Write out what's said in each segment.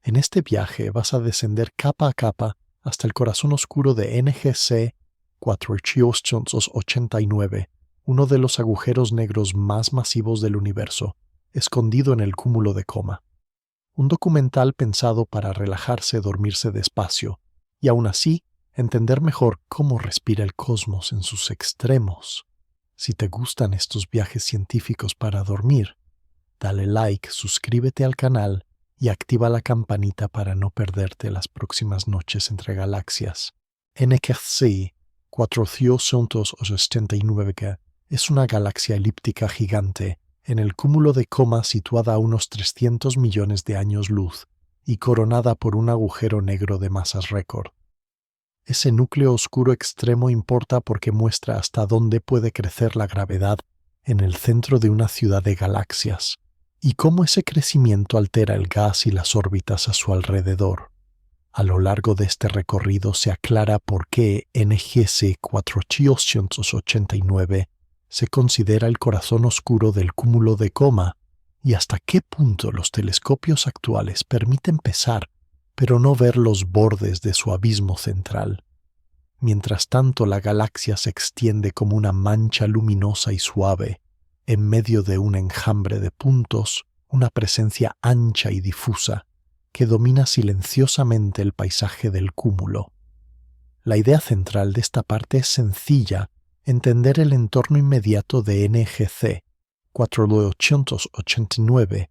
En este viaje vas a descender capa a capa hasta el corazón oscuro de NGC 4889, uno de los agujeros negros más masivos del universo, escondido en el cúmulo de Coma. Un documental pensado para relajarse, dormirse despacio, y aún así entender mejor cómo respira el cosmos en sus extremos. Si te gustan estos viajes científicos para dormir, dale like, suscríbete al canal y activa la campanita para no perderte las próximas noches entre galaxias. NGC 4889 es una galaxia elíptica gigante en el cúmulo de Coma situada a unos 300 millones de años luz y coronada por un agujero negro de masas récord. Ese núcleo oscuro extremo importa porque muestra hasta dónde puede crecer la gravedad en el centro de una ciudad de galaxias y cómo ese crecimiento altera el gas y las órbitas a su alrededor. A lo largo de este recorrido se aclara por qué NGC 4889 se considera el corazón oscuro del cúmulo de Coma y hasta qué punto los telescopios actuales permiten pesar, pero no ver los bordes de su abismo central. Mientras tanto, la galaxia se extiende como una mancha luminosa y suave, en medio de un enjambre de puntos, una presencia ancha y difusa que domina silenciosamente el paisaje del cúmulo. La idea central de esta parte es sencilla: entender el entorno inmediato de NGC 4889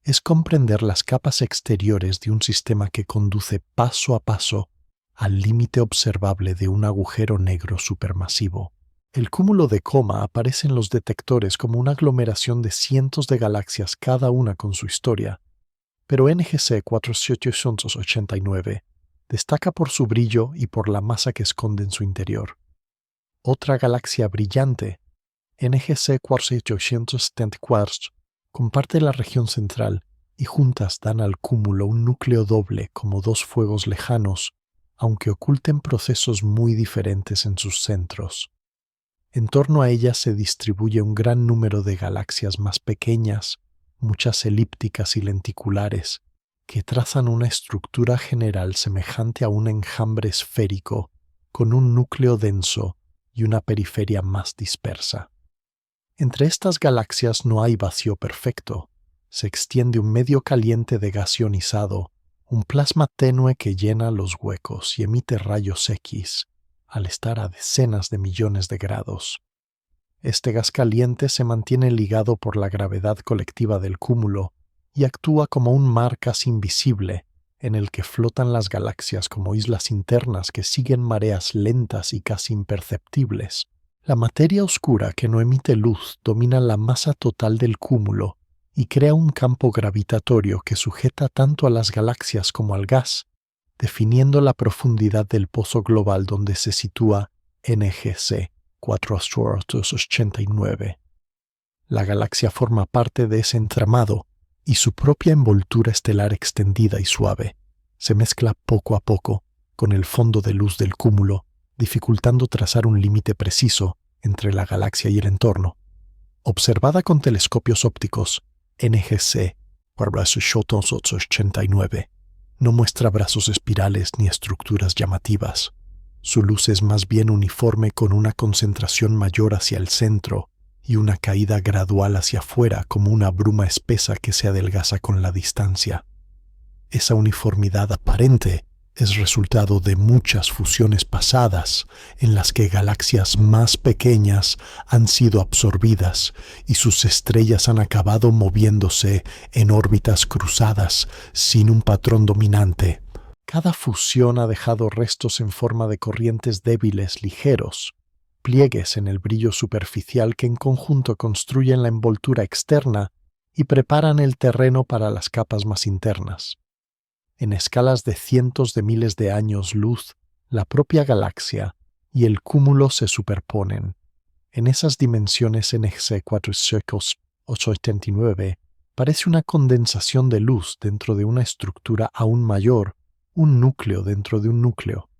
es comprender las capas exteriores de un sistema que conduce paso a paso al límite observable de un agujero negro supermasivo. El cúmulo de Coma aparece en los detectores como una aglomeración de cientos de galaxias, cada una con su historia, pero NGC 4889 destaca por su brillo y por la masa que esconde en su interior. Otra galaxia brillante, NGC 4874, comparte la región central y juntas dan al cúmulo un núcleo doble como dos fuegos lejanos, aunque oculten procesos muy diferentes en sus centros. En torno a ella se distribuye un gran número de galaxias más pequeñas, muchas elípticas y lenticulares, que trazan una estructura general semejante a un enjambre esférico, con un núcleo denso y una periferia más dispersa. Entre estas galaxias no hay vacío perfecto. Se extiende un medio caliente de gas ionizado, un plasma tenue que llena los huecos y emite rayos X, al estar a decenas de millones de grados. Este gas caliente se mantiene ligado por la gravedad colectiva del cúmulo y actúa como un mar casi invisible en el que flotan las galaxias como islas internas que siguen mareas lentas y casi imperceptibles. La materia oscura que no emite luz domina la masa total del cúmulo y crea un campo gravitatorio que sujeta tanto a las galaxias como al gas, definiendo la profundidad del pozo global donde se sitúa NGC 4889. La galaxia forma parte de ese entramado y su propia envoltura estelar extendida y suave se mezcla poco a poco con el fondo de luz del cúmulo, dificultando trazar un límite preciso entre la galaxia y el entorno. Observada con telescopios ópticos, NGC 4889 no muestra brazos espirales ni estructuras llamativas. Su luz es más bien uniforme, con una concentración mayor hacia el centro y una caída gradual hacia afuera como una bruma espesa que se adelgaza con la distancia. Esa uniformidad aparente es resultado de muchas fusiones pasadas en las que galaxias más pequeñas han sido absorbidas y sus estrellas han acabado moviéndose en órbitas cruzadas sin un patrón dominante. Cada fusión ha dejado restos en forma de corrientes débiles ligeros, pliegues en el brillo superficial que en conjunto construyen la envoltura externa y preparan el terreno para las capas más internas. En escalas de cientos de miles de años luz, la propia galaxia y el cúmulo se superponen. En esas dimensiones, NGC 4889 parece una condensación de luz dentro de una estructura aún mayor, un núcleo dentro de un núcleo.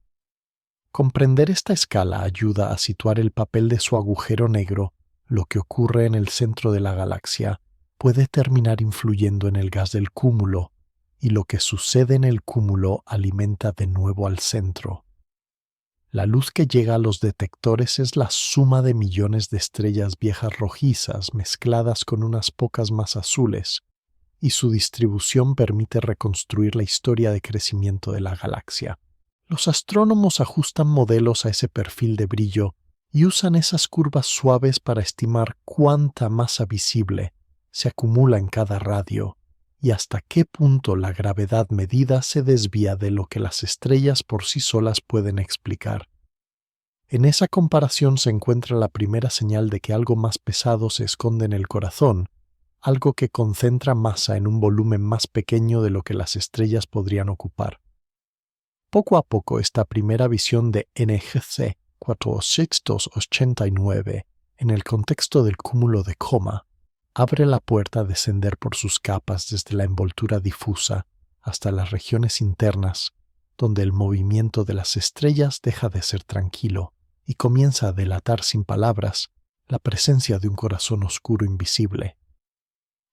Comprender esta escala ayuda a situar el papel de su agujero negro. Lo que ocurre en el centro de la galaxia puede terminar influyendo en el gas del cúmulo y lo que sucede en el cúmulo alimenta de nuevo al centro. La luz que llega a los detectores es la suma de millones de estrellas viejas rojizas mezcladas con unas pocas más azules, y su distribución permite reconstruir la historia de crecimiento de la galaxia. Los astrónomos ajustan modelos a ese perfil de brillo y usan esas curvas suaves para estimar cuánta masa visible se acumula en cada radio y hasta qué punto la gravedad medida se desvía de lo que las estrellas por sí solas pueden explicar. En esa comparación se encuentra la primera señal de que algo más pesado se esconde en el corazón, algo que concentra masa en un volumen más pequeño de lo que las estrellas podrían ocupar. Poco a poco esta primera visión de NGC 489 en el contexto del cúmulo de Coma abre la puerta a descender por sus capas desde la envoltura difusa hasta las regiones internas, donde el movimiento de las estrellas deja de ser tranquilo y comienza a delatar sin palabras la presencia de un corazón oscuro invisible.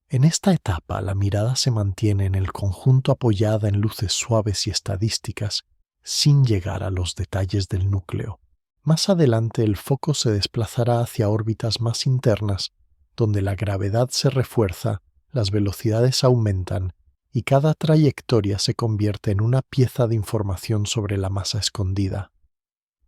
En esta etapa la mirada se mantiene en el conjunto apoyada en luces suaves y estadísticas, sin llegar a los detalles del núcleo. Más adelante el foco se desplazará hacia órbitas más internas, donde la gravedad se refuerza, las velocidades aumentan y cada trayectoria se convierte en una pieza de información sobre la masa escondida.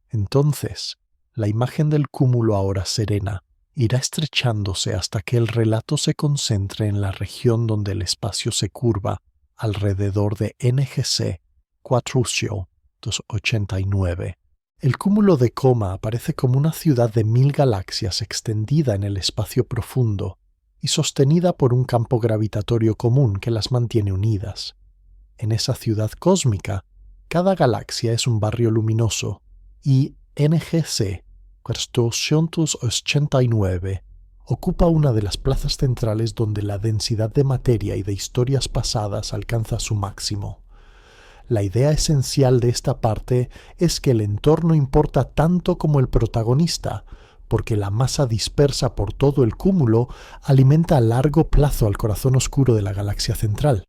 Entonces, la imagen del cúmulo ahora serena irá estrechándose hasta que el relato se concentre en la región donde el espacio se curva alrededor de NGC 489. El cúmulo de Coma aparece como una ciudad de 1000 galaxias extendida en el espacio profundo y sostenida por un campo gravitatorio común que las mantiene unidas. En esa ciudad cósmica, cada galaxia es un barrio luminoso y NGC 489 ocupa una de las plazas centrales donde la densidad de materia y de historias pasadas alcanza su máximo. La idea esencial de esta parte es que el entorno importa tanto como el protagonista, porque la masa dispersa por todo el cúmulo alimenta a largo plazo al corazón oscuro de la galaxia central.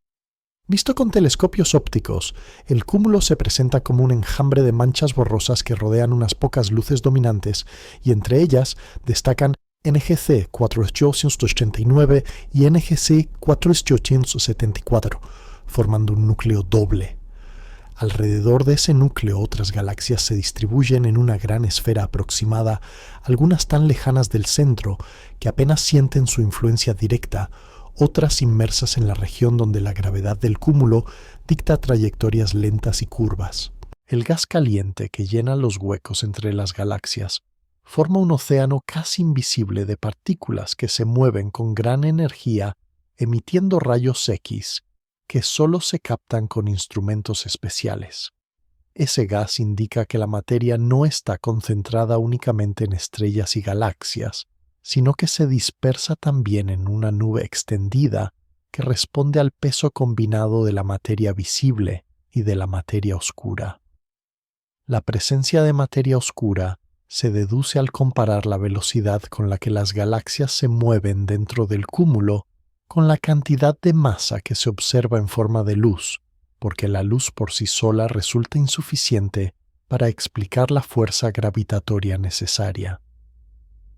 Visto con telescopios ópticos, el cúmulo se presenta como un enjambre de manchas borrosas que rodean unas pocas luces dominantes y entre ellas destacan NGC 489 y NGC 474, formando un núcleo doble. Alrededor de ese núcleo otras galaxias se distribuyen en una gran esfera aproximada, algunas tan lejanas del centro que apenas sienten su influencia directa, otras inmersas en la región donde la gravedad del cúmulo dicta trayectorias lentas y curvas. El gas caliente que llena los huecos entre las galaxias forma un océano casi invisible de partículas que se mueven con gran energía emitiendo rayos X que solo se captan con instrumentos especiales. Ese gas indica que la materia no está concentrada únicamente en estrellas y galaxias, sino que se dispersa también en una nube extendida que responde al peso combinado de la materia visible y de la materia oscura. La presencia de materia oscura se deduce al comparar la velocidad con la que las galaxias se mueven dentro del cúmulo con la cantidad de masa que se observa en forma de luz, porque la luz por sí sola resulta insuficiente para explicar la fuerza gravitatoria necesaria.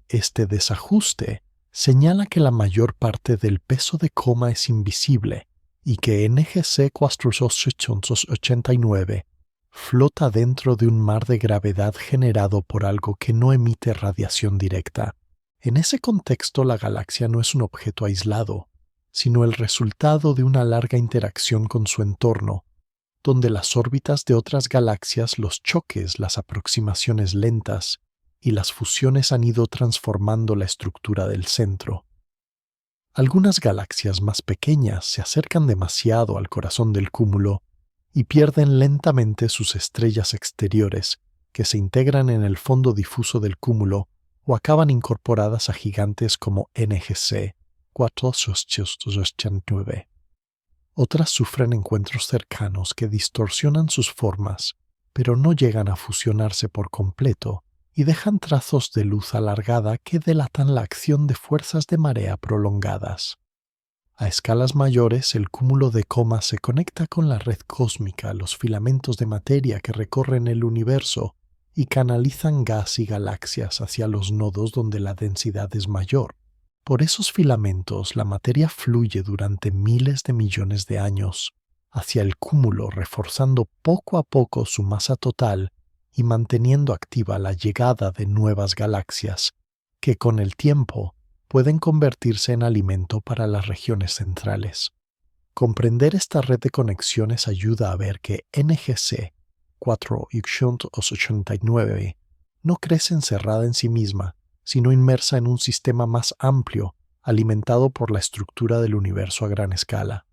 Este desajuste señala que la mayor parte del peso de Coma es invisible y que NGC 489 flota dentro de un mar de gravedad generado por algo que no emite radiación directa. En ese contexto, la galaxia no es un objeto aislado, sino el resultado de una larga interacción con su entorno, donde las órbitas de otras galaxias, los choques, las aproximaciones lentas y las fusiones han ido transformando la estructura del centro. Algunas galaxias más pequeñas se acercan demasiado al corazón del cúmulo y pierden lentamente sus estrellas exteriores, que se integran en el fondo difuso del cúmulo o acaban incorporadas a gigantes como NGC 489. Otras sufren encuentros cercanos que distorsionan sus formas, pero no llegan a fusionarse por completo y dejan trazos de luz alargada que delatan la acción de fuerzas de marea prolongadas. A escalas mayores, el cúmulo de Coma se conecta con la red cósmica, los filamentos de materia que recorren el universo y canalizan gas y galaxias hacia los nodos donde la densidad es mayor. Por esos filamentos, la materia fluye durante miles de millones de años hacia el cúmulo, reforzando poco a poco su masa total y manteniendo activa la llegada de nuevas galaxias, que con el tiempo pueden convertirse en alimento para las regiones centrales. Comprender esta red de conexiones ayuda a ver que NGC 489 no crece encerrada en sí misma, sino inmersa en un sistema más amplio, alimentado por la estructura del universo a gran escala.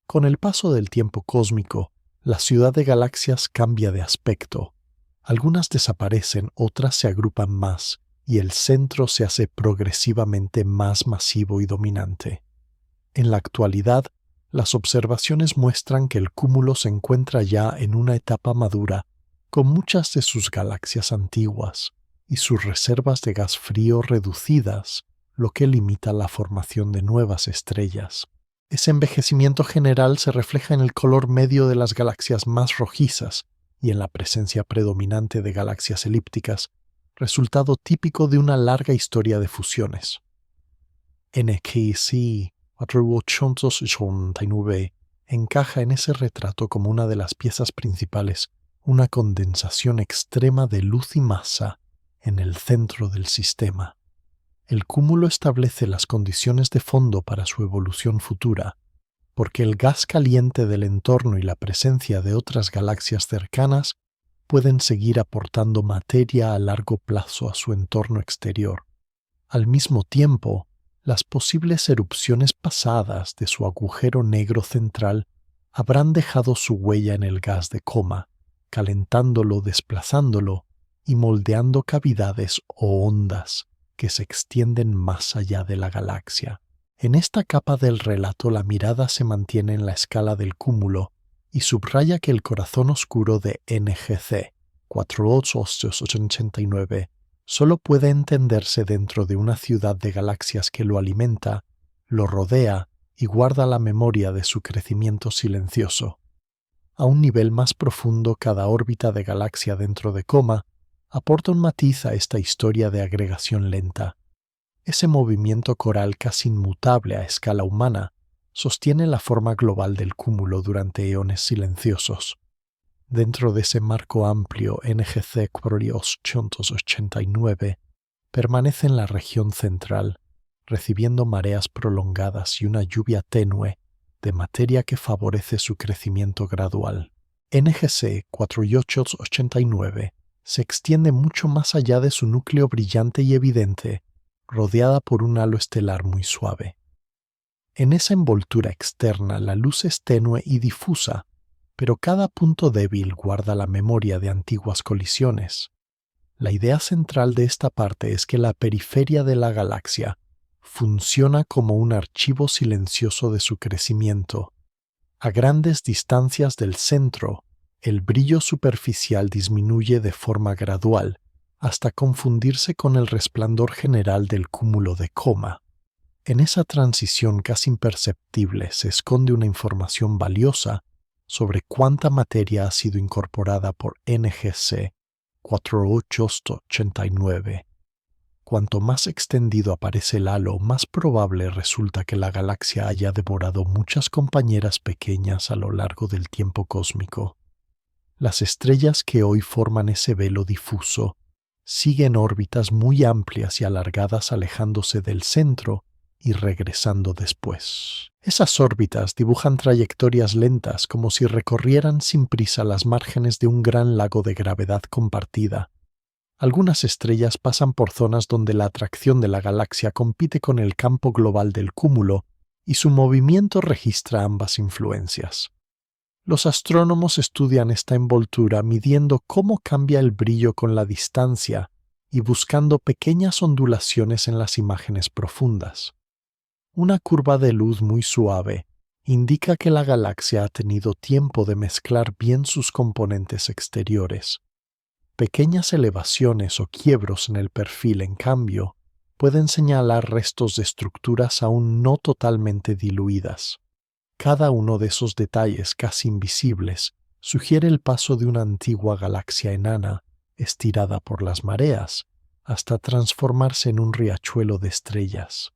Con el paso del tiempo cósmico, la ciudad de galaxias cambia de aspecto. Algunas desaparecen, otras se agrupan más, y el centro se hace progresivamente más masivo y dominante. En la actualidad, las observaciones muestran que el cúmulo se encuentra ya en una etapa madura, con muchas de sus galaxias antiguas y sus reservas de gas frío reducidas, lo que limita la formación de nuevas estrellas. Ese envejecimiento general se refleja en el color medio de las galaxias más rojizas y en la presencia predominante de galaxias elípticas, resultado típico de una larga historia de fusiones. NGC 489 encaja en ese retrato como una de las piezas principales, una condensación extrema de luz y masa en el centro del sistema. El cúmulo establece las condiciones de fondo para su evolución futura, porque el gas caliente del entorno y la presencia de otras galaxias cercanas pueden seguir aportando materia a largo plazo a su entorno exterior. Al mismo tiempo, las posibles erupciones pasadas de su agujero negro central habrán dejado su huella en el gas de Coma, calentándolo, desplazándolo y moldeando cavidades o ondas que se extienden más allá de la galaxia. En esta capa del relato la mirada se mantiene en la escala del cúmulo y subraya que el corazón oscuro de NGC 48889 solo puede entenderse dentro de una ciudad de galaxias que lo alimenta, lo rodea y guarda la memoria de su crecimiento silencioso. A un nivel más profundo, cada órbita de galaxia dentro de Coma aporta un matiz a esta historia de agregación lenta. Ese movimiento coral casi inmutable a escala humana sostiene la forma global del cúmulo durante eones silenciosos. Dentro de ese marco amplio, NGC 489 permanece en la región central, recibiendo mareas prolongadas y una lluvia tenue de materia que favorece su crecimiento gradual. NGC 489 se extiende mucho más allá de su núcleo brillante y evidente, rodeada por un halo estelar muy suave. En esa envoltura externa la luz es tenue y difusa, pero cada punto débil guarda la memoria de antiguas colisiones. La idea central de esta parte es que la periferia de la galaxia funciona como un archivo silencioso de su crecimiento. A grandes distancias del centro, el brillo superficial disminuye de forma gradual, hasta confundirse con el resplandor general del cúmulo de Coma. En esa transición casi imperceptible se esconde una información valiosa sobre cuánta materia ha sido incorporada por NGC 48889. Cuanto más extendido aparece el halo, más probable resulta que la galaxia haya devorado muchas compañeras pequeñas a lo largo del tiempo cósmico. Las estrellas que hoy forman ese velo difuso siguen órbitas muy amplias y alargadas, alejándose del centro y regresando después. Esas órbitas dibujan trayectorias lentas, como si recorrieran sin prisa las márgenes de un gran lago de gravedad compartida. Algunas estrellas pasan por zonas donde la atracción de la galaxia compite con el campo global del cúmulo y su movimiento registra ambas influencias. Los astrónomos estudian esta envoltura midiendo cómo cambia el brillo con la distancia y buscando pequeñas ondulaciones en las imágenes profundas. Una curva de luz muy suave indica que la galaxia ha tenido tiempo de mezclar bien sus componentes exteriores. Pequeñas elevaciones o quiebros en el perfil, en cambio, pueden señalar restos de estructuras aún no totalmente diluidas. Cada uno de esos detalles casi invisibles sugiere el paso de una antigua galaxia enana, estirada por las mareas, hasta transformarse en un riachuelo de estrellas.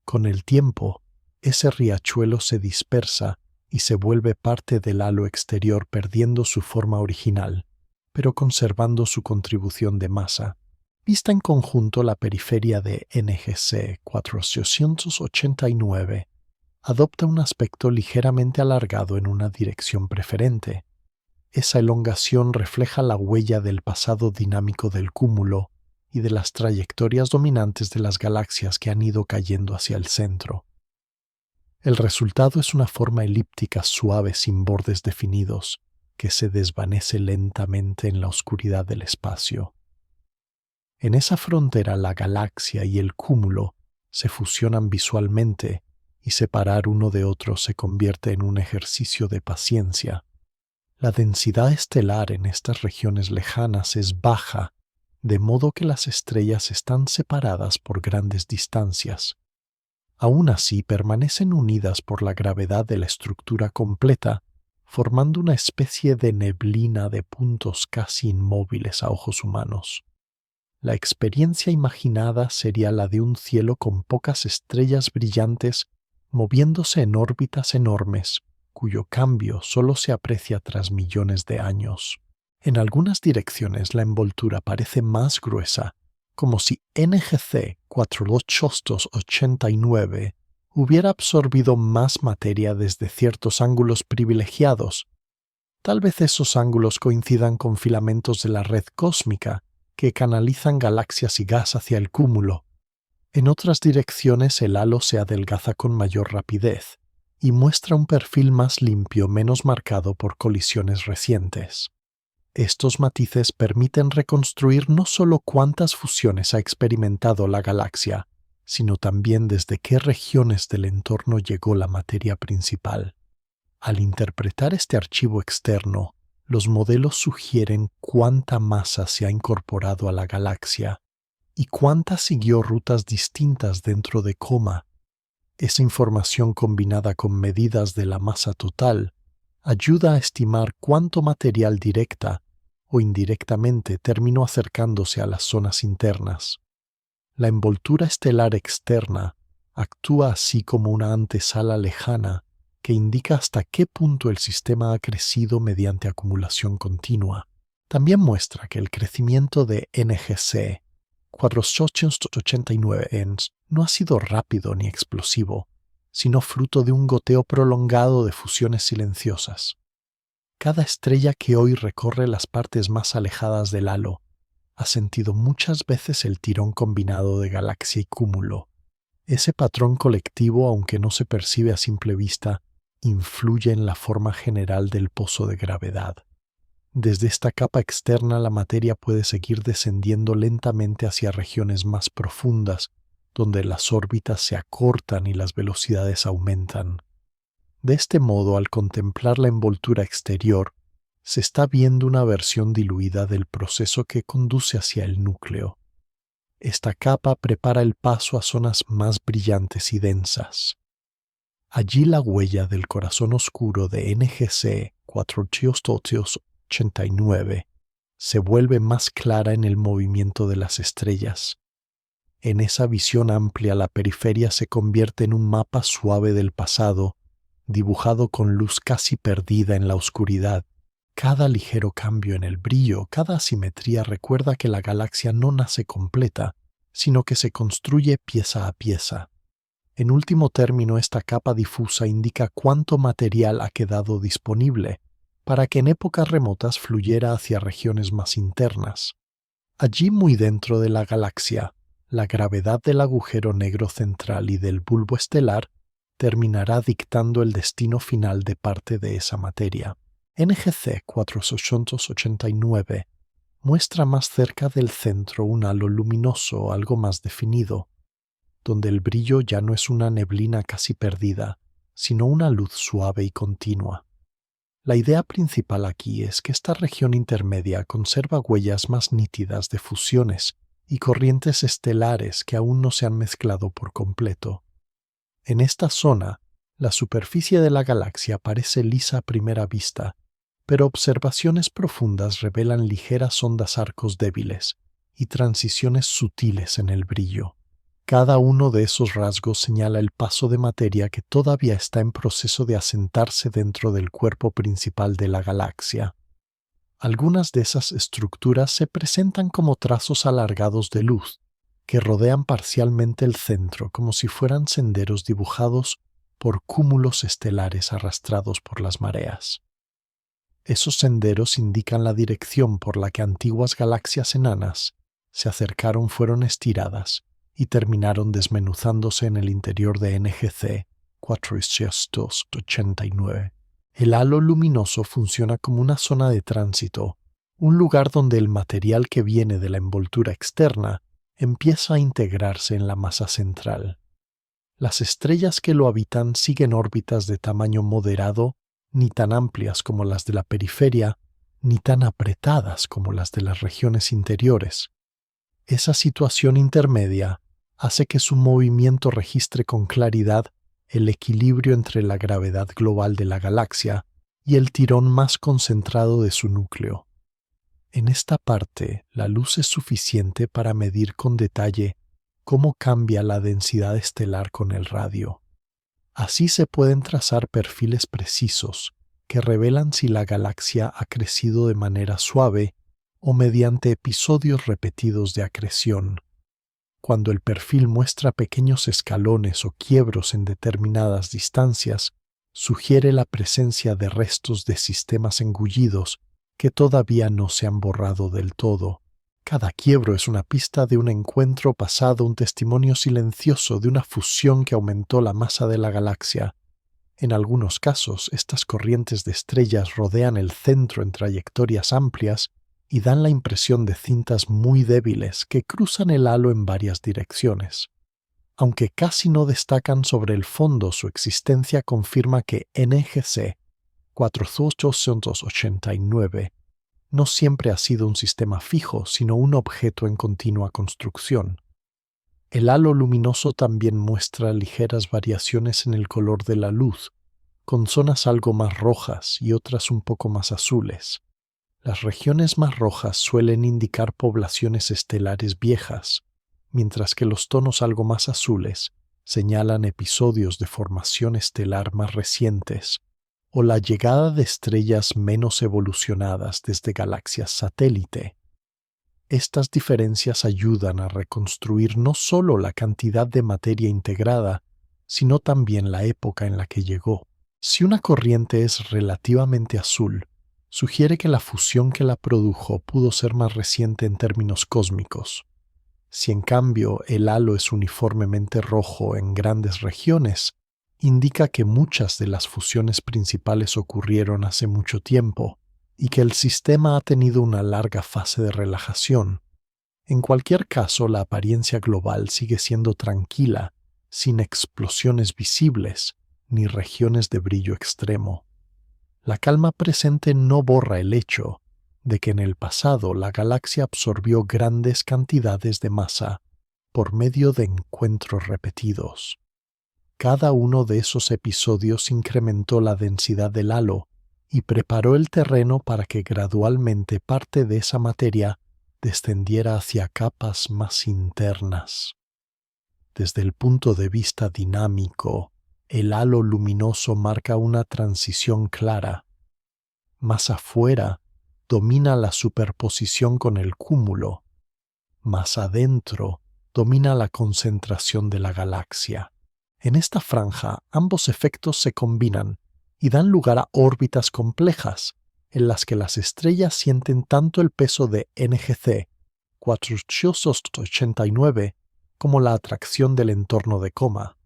Con el tiempo, ese riachuelo se dispersa y se vuelve parte del halo exterior, perdiendo su forma original, pero conservando su contribución de masa. Vista en conjunto, la periferia de NGC 489 adopta un aspecto ligeramente alargado en una dirección preferente. Esa elongación refleja la huella del pasado dinámico del cúmulo y de las trayectorias dominantes de las galaxias que han ido cayendo hacia el centro. El resultado es una forma elíptica suave sin bordes definidos, que se desvanece lentamente en la oscuridad del espacio. En esa frontera, la galaxia y el cúmulo se fusionan visualmente, y separar uno de otro se convierte en un ejercicio de paciencia. La densidad estelar en estas regiones lejanas es baja, de modo que las estrellas están separadas por grandes distancias. Aún así, permanecen unidas por la gravedad de la estructura completa, formando una especie de neblina de puntos casi inmóviles a ojos humanos. La experiencia imaginada sería la de un cielo con pocas estrellas brillantes moviéndose en órbitas enormes, cuyo cambio solo se aprecia tras millones de años. En algunas direcciones la envoltura parece más gruesa, como si NGC 4889 hubiera absorbido más materia desde ciertos ángulos privilegiados. Tal vez esos ángulos coincidan con filamentos de la red cósmica que canalizan galaxias y gas hacia el cúmulo. En otras direcciones el halo se adelgaza con mayor rapidez y muestra un perfil más limpio, menos marcado por colisiones recientes. Estos matices permiten reconstruir no solo cuántas fusiones ha experimentado la galaxia, sino también desde qué regiones del entorno llegó la materia principal. Al interpretar este archivo externo, los modelos sugieren cuánta masa se ha incorporado a la galaxia y cuánta siguió rutas distintas dentro de coma. Esa información, combinada con medidas de la masa total, ayuda a estimar cuánto material directa o indirectamente terminó acercándose a las zonas internas. La envoltura estelar externa actúa así como una antesala lejana que indica hasta qué punto el sistema ha crecido mediante acumulación continua. También muestra que el crecimiento de NGC 489 no ha sido rápido ni explosivo, sino fruto de un goteo prolongado de fusiones silenciosas. Cada estrella que hoy recorre las partes más alejadas del halo ha sentido muchas veces el tirón combinado de galaxia y cúmulo. Ese patrón colectivo, aunque no se percibe a simple vista, influye en la forma general del pozo de gravedad. Desde esta capa externa la materia puede seguir descendiendo lentamente hacia regiones más profundas, donde las órbitas se acortan y las velocidades aumentan. De este modo, al contemplar la envoltura exterior, se está viendo una versión diluida del proceso que conduce hacia el núcleo. Esta capa prepara el paso a zonas más brillantes y densas. Allí la huella del corazón oscuro de NGC 489 se vuelve más clara en el movimiento de las estrellas. En esa visión amplia, la periferia se convierte en un mapa suave del pasado, dibujado con luz casi perdida en la oscuridad. Cada ligero cambio en el brillo, cada asimetría recuerda que la galaxia no nace completa, sino que se construye pieza a pieza. En último término, esta capa difusa indica cuánto material ha quedado disponible para que en épocas remotas fluyera hacia regiones más internas. Allí, muy dentro de la galaxia, la gravedad del agujero negro central y del bulbo estelar terminará dictando el destino final de parte de esa materia. NGC 489 muestra más cerca del centro un halo luminoso algo más definido, donde el brillo ya no es una neblina casi perdida, sino una luz suave y continua. La idea principal aquí es que esta región intermedia conserva huellas más nítidas de fusiones y corrientes estelares que aún no se han mezclado por completo. En esta zona, la superficie de la galaxia parece lisa a primera vista, pero observaciones profundas revelan ligeras ondas arcos débiles y transiciones sutiles en el brillo. Cada uno de esos rasgos señala el paso de materia que todavía está en proceso de asentarse dentro del cuerpo principal de la galaxia. Algunas de esas estructuras se presentan como trazos alargados de luz, que rodean parcialmente el centro como si fueran senderos dibujados por cúmulos estelares arrastrados por las mareas. Esos senderos indican la dirección por la que antiguas galaxias enanas se acercaron, fueron estiradas y terminaron desmenuzándose en el interior de NGC 489. El halo luminoso funciona como una zona de tránsito, un lugar donde el material que viene de la envoltura externa empieza a integrarse en la masa central. Las estrellas que lo habitan siguen órbitas de tamaño moderado, ni tan amplias como las de la periferia, ni tan apretadas como las de las regiones interiores. Esa situación intermedia hace que su movimiento registre con claridad el equilibrio entre la gravedad global de la galaxia y el tirón más concentrado de su núcleo. En esta parte, la luz es suficiente para medir con detalle cómo cambia la densidad estelar con el radio. Así se pueden trazar perfiles precisos que revelan si la galaxia ha crecido de manera suave o mediante episodios repetidos de acreción. Cuando el perfil muestra pequeños escalones o quiebros en determinadas distancias, sugiere la presencia de restos de sistemas engullidos que todavía no se han borrado del todo. Cada quiebro es una pista de un encuentro pasado, un testimonio silencioso de una fusión que aumentó la masa de la galaxia. En algunos casos, estas corrientes de estrellas rodean el centro en trayectorias amplias y dan la impresión de cintas muy débiles que cruzan el halo en varias direcciones. Aunque casi no destacan sobre el fondo, su existencia confirma que NGC 4889 no siempre ha sido un sistema fijo, sino un objeto en continua construcción. El halo luminoso también muestra ligeras variaciones en el color de la luz, con zonas algo más rojas y otras un poco más azules. Las regiones más rojas suelen indicar poblaciones estelares viejas, mientras que los tonos algo más azules señalan episodios de formación estelar más recientes o la llegada de estrellas menos evolucionadas desde galaxias satélite. Estas diferencias ayudan a reconstruir no solo la cantidad de materia integrada, sino también la época en la que llegó. Si una corriente es relativamente azul, sugiere que la fusión que la produjo pudo ser más reciente en términos cósmicos. Si en cambio el halo es uniformemente rojo en grandes regiones, indica que muchas de las fusiones principales ocurrieron hace mucho tiempo y que el sistema ha tenido una larga fase de relajación. En cualquier caso, la apariencia global sigue siendo tranquila, sin explosiones visibles ni regiones de brillo extremo. La calma presente no borra el hecho de que en el pasado la galaxia absorbió grandes cantidades de masa por medio de encuentros repetidos. Cada uno de esos episodios incrementó la densidad del halo y preparó el terreno para que gradualmente parte de esa materia descendiera hacia capas más internas. Desde el punto de vista dinámico, el halo luminoso marca una transición clara. Más afuera, domina la superposición con el cúmulo. Más adentro, domina la concentración de la galaxia. En esta franja, ambos efectos se combinan y dan lugar a órbitas complejas, en las que las estrellas sienten tanto el peso de NGC 489 como la atracción del entorno de Coma.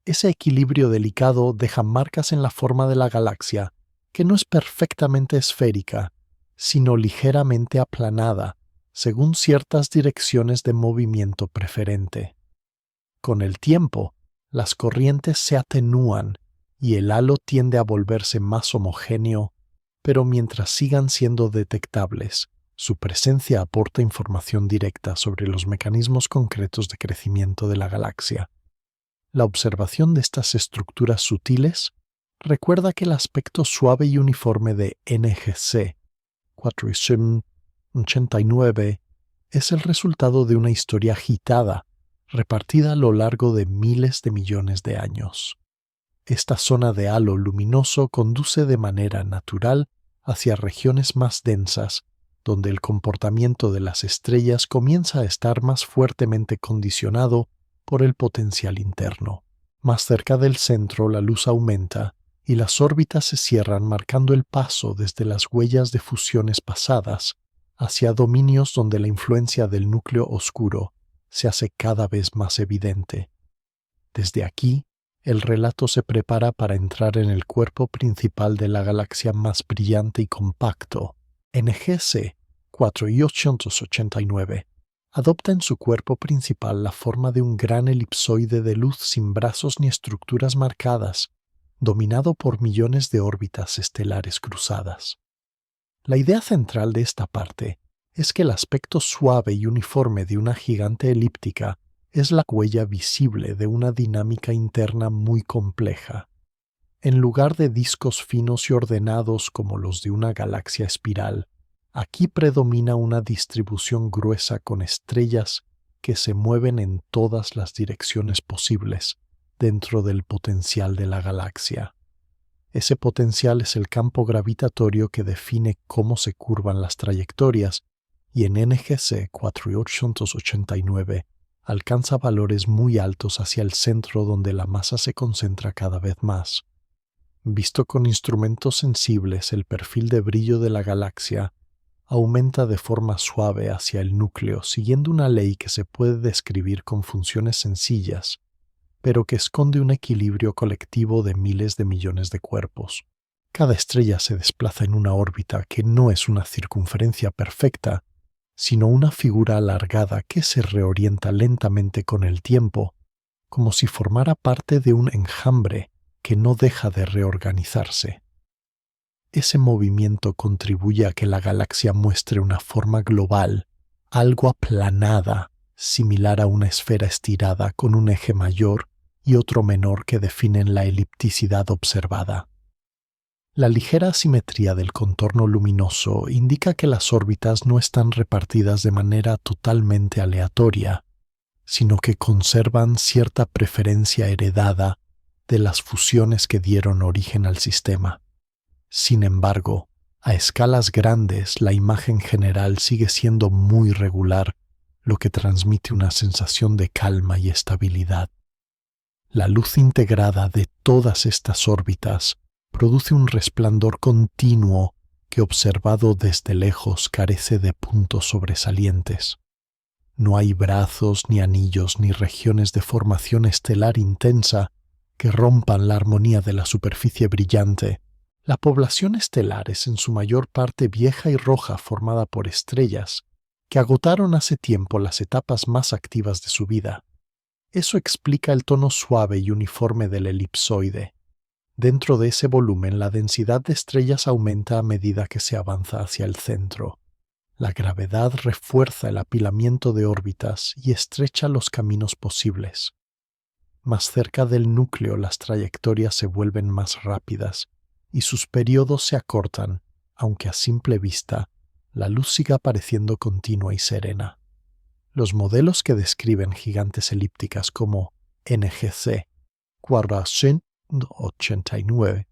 Ese equilibrio delicado deja marcas en la forma de la galaxia, que no es perfectamente esférica, sino ligeramente aplanada, según ciertas direcciones de movimiento preferente. Con el tiempo, las corrientes se atenúan y el halo tiende a volverse más homogéneo, pero mientras sigan siendo detectables, Su presencia aporta información directa sobre los mecanismos concretos de crecimiento de la galaxia. La observación de estas estructuras sutiles recuerda que el aspecto suave y uniforme de NGC 489 es el resultado de una historia agitada, repartida a lo largo de miles de millones de años. Esta zona de halo luminoso conduce de manera natural hacia regiones más densas, donde el comportamiento de las estrellas comienza a estar más fuertemente condicionado por el potencial interno. Más cerca del centro, la luz aumenta y las órbitas se cierran, marcando el paso desde las huellas de fusiones pasadas hacia dominios donde la influencia del núcleo oscuro se hace cada vez más evidente. Desde aquí, el relato se prepara para entrar en el cuerpo principal de la galaxia más brillante y compacto. NGC 4889 adopta en su cuerpo principal la forma de un gran elipsoide de luz sin brazos ni estructuras marcadas, dominado por millones de órbitas estelares cruzadas. La idea central de esta parte es que el aspecto suave y uniforme de una gigante elíptica es la huella visible de una dinámica interna muy compleja. En lugar de discos finos y ordenados como los de una galaxia espiral, aquí predomina una distribución gruesa con estrellas que se mueven en todas las direcciones posibles dentro del potencial de la galaxia. Ese potencial es el campo gravitatorio que define cómo se curvan las trayectorias, y en NGC 4889 alcanza valores muy altos hacia el centro donde la masa se concentra cada vez más. Visto con instrumentos sensibles, el perfil de brillo de la galaxia aumenta de forma suave hacia el núcleo, siguiendo una ley que se puede describir con funciones sencillas, pero que esconde un equilibrio colectivo de miles de millones de cuerpos. Cada estrella se desplaza en una órbita que no es una circunferencia perfecta, sino una figura alargada que se reorienta lentamente con el tiempo, como si formara parte de un enjambre que no deja de reorganizarse. Ese movimiento contribuye a que la galaxia muestre una forma global, algo aplanada, similar a una esfera estirada con un eje mayor y otro menor que definen la elipticidad observada. La ligera asimetría del contorno luminoso indica que las órbitas no están repartidas de manera totalmente aleatoria, sino que conservan cierta preferencia heredada de las fusiones que dieron origen al sistema. Sin embargo, a escalas grandes la imagen general sigue siendo muy regular, lo que transmite una sensación de calma y estabilidad. La luz integrada de todas estas órbitas produce un resplandor continuo que, observado desde lejos, carece de puntos sobresalientes. No hay brazos, ni anillos, ni regiones de formación estelar intensa que rompan la armonía de la superficie brillante. La población estelar es en su mayor parte vieja y roja, formada por estrellas que agotaron hace tiempo las etapas más activas de su vida. Eso explica el tono suave y uniforme del elipsoide. Dentro de ese volumen, la densidad de estrellas aumenta a medida que se avanza hacia el centro. La gravedad refuerza el apilamiento de órbitas y estrecha los caminos posibles. Más cerca del núcleo, las trayectorias se vuelven más rápidas y sus periodos se acortan, aunque a simple vista la luz sigue apareciendo continua y serena. Los modelos que describen gigantes elípticas como NGC 489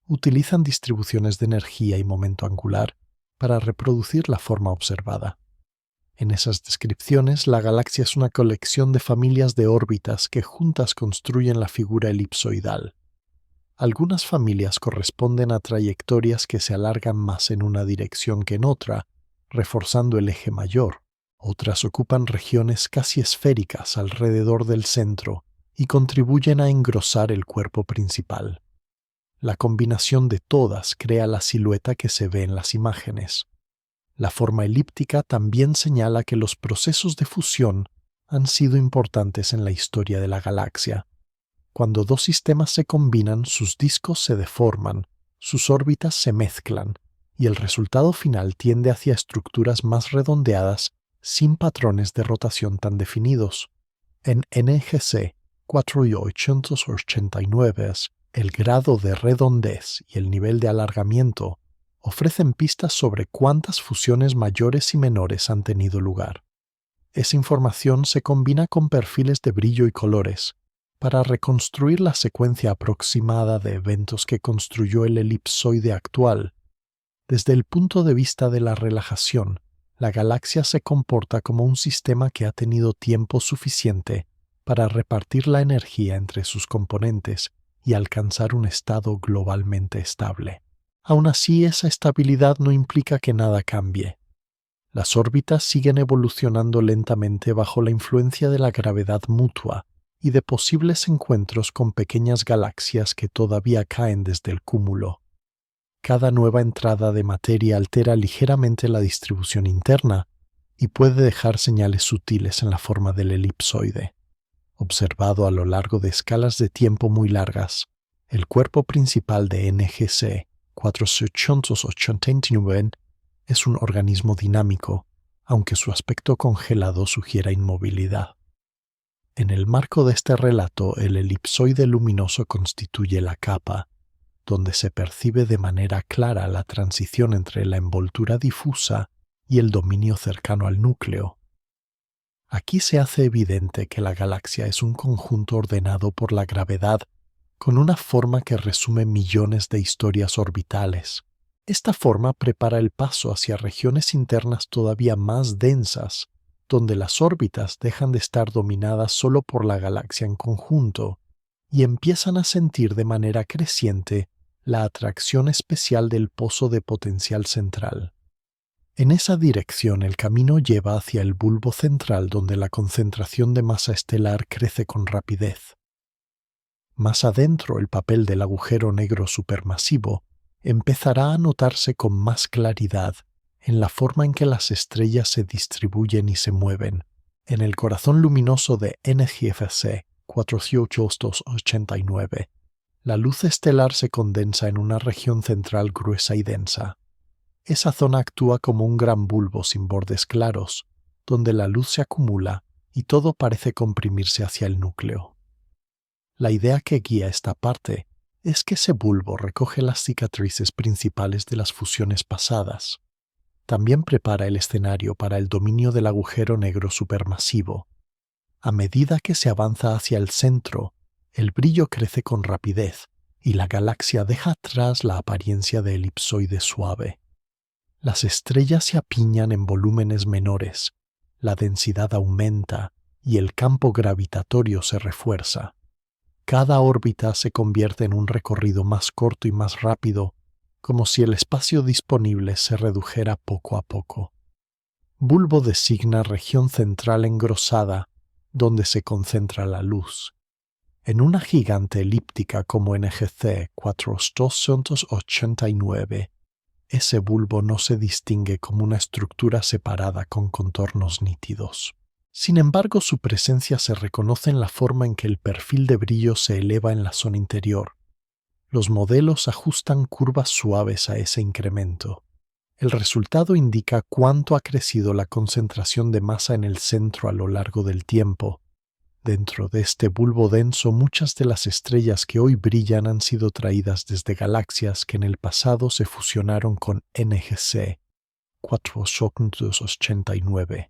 utilizan distribuciones de energía y momento angular para reproducir la forma observada. En esas descripciones, la galaxia es una colección de familias de órbitas que juntas construyen la figura elipsoidal. Algunas familias corresponden a trayectorias que se alargan más en una dirección que en otra, reforzando el eje mayor. Otras ocupan regiones casi esféricas alrededor del centro y contribuyen a engrosar el cuerpo principal. La combinación de todas crea la silueta que se ve en las imágenes. La forma elíptica también señala que los procesos de fusión han sido importantes en la historia de la galaxia. Cuando dos sistemas se combinan, sus discos se deforman, sus órbitas se mezclan, y el resultado final tiende hacia estructuras más redondeadas sin patrones de rotación tan definidos. En NGC 4889, el grado de redondez y el nivel de alargamiento ofrecen pistas sobre cuántas fusiones mayores y menores han tenido lugar. Esa información se combina con perfiles de brillo y colores para reconstruir la secuencia aproximada de eventos que construyó el elipsoide actual. Desde el punto de vista de la relajación, la galaxia se comporta como un sistema que ha tenido tiempo suficiente para repartir la energía entre sus componentes y alcanzar un estado globalmente estable. Aún así, esa estabilidad no implica que nada cambie. Las órbitas siguen evolucionando lentamente bajo la influencia de la gravedad mutua y de posibles encuentros con pequeñas galaxias que todavía caen desde el cúmulo. Cada nueva entrada de materia altera ligeramente la distribución interna y puede dejar señales sutiles en la forma del elipsoide. Observado a lo largo de escalas de tiempo muy largas, el cuerpo principal de NGC 4889 es un organismo dinámico, aunque su aspecto congelado sugiera inmovilidad. En el marco de este relato, el elipsoide luminoso constituye la capa, donde se percibe de manera clara la transición entre la envoltura difusa y el dominio cercano al núcleo. Aquí se hace evidente que la galaxia es un conjunto ordenado por la gravedad con una forma que resume millones de historias orbitales. Esta forma prepara el paso hacia regiones internas todavía más densas, donde las órbitas dejan de estar dominadas solo por la galaxia en conjunto y empiezan a sentir de manera creciente la atracción especial del pozo de potencial central. En esa dirección el camino lleva hacia el bulbo central, donde la concentración de masa estelar crece con rapidez. Más adentro, el papel del agujero negro supermasivo empezará a notarse con más claridad en la forma en que las estrellas se distribuyen y se mueven. En el corazón luminoso de NGC 4889, la luz estelar se condensa en una región central gruesa y densa. Esa zona actúa como un gran bulbo sin bordes claros, donde la luz se acumula y todo parece comprimirse hacia el núcleo. La idea que guía esta parte es que ese bulbo recoge las cicatrices principales de las fusiones pasadas. También prepara el escenario para el dominio del agujero negro supermasivo. A medida que se avanza hacia el centro, el brillo crece con rapidez y la galaxia deja atrás la apariencia de elipsoide suave. Las estrellas se apiñan en volúmenes menores, la densidad aumenta y el campo gravitatorio se refuerza. Cada órbita se convierte en un recorrido más corto y más rápido, como si el espacio disponible se redujera poco a poco. Bulbo designa región central engrosada, donde se concentra la luz. En una gigante elíptica como NGC 4289, ese bulbo no se distingue como una estructura separada con contornos nítidos. Sin embargo, su presencia se reconoce en la forma en que el perfil de brillo se eleva en la zona interior. Los modelos ajustan curvas suaves a ese incremento. El resultado indica cuánto ha crecido la concentración de masa en el centro a lo largo del tiempo. Dentro de este bulbo denso, muchas de las estrellas que hoy brillan han sido traídas desde galaxias que en el pasado se fusionaron con NGC 4889.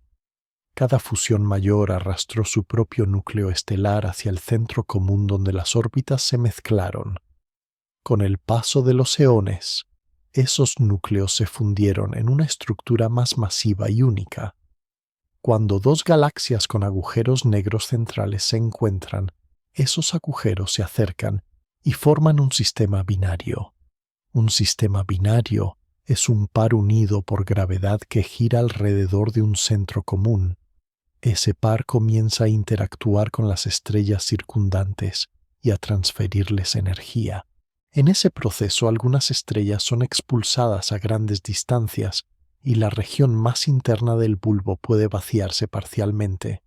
Cada fusión mayor arrastró su propio núcleo estelar hacia el centro común, donde las órbitas se mezclaron. Con el paso de los eones, esos núcleos se fundieron en una estructura más masiva y única. Cuando dos galaxias con agujeros negros centrales se encuentran, esos agujeros se acercan y forman un sistema binario. Un sistema binario es un par unido por gravedad que gira alrededor de un centro común. Ese par comienza a interactuar con las estrellas circundantes y a transferirles energía. En ese proceso, algunas estrellas son expulsadas a grandes distancias y la región más interna del bulbo puede vaciarse parcialmente.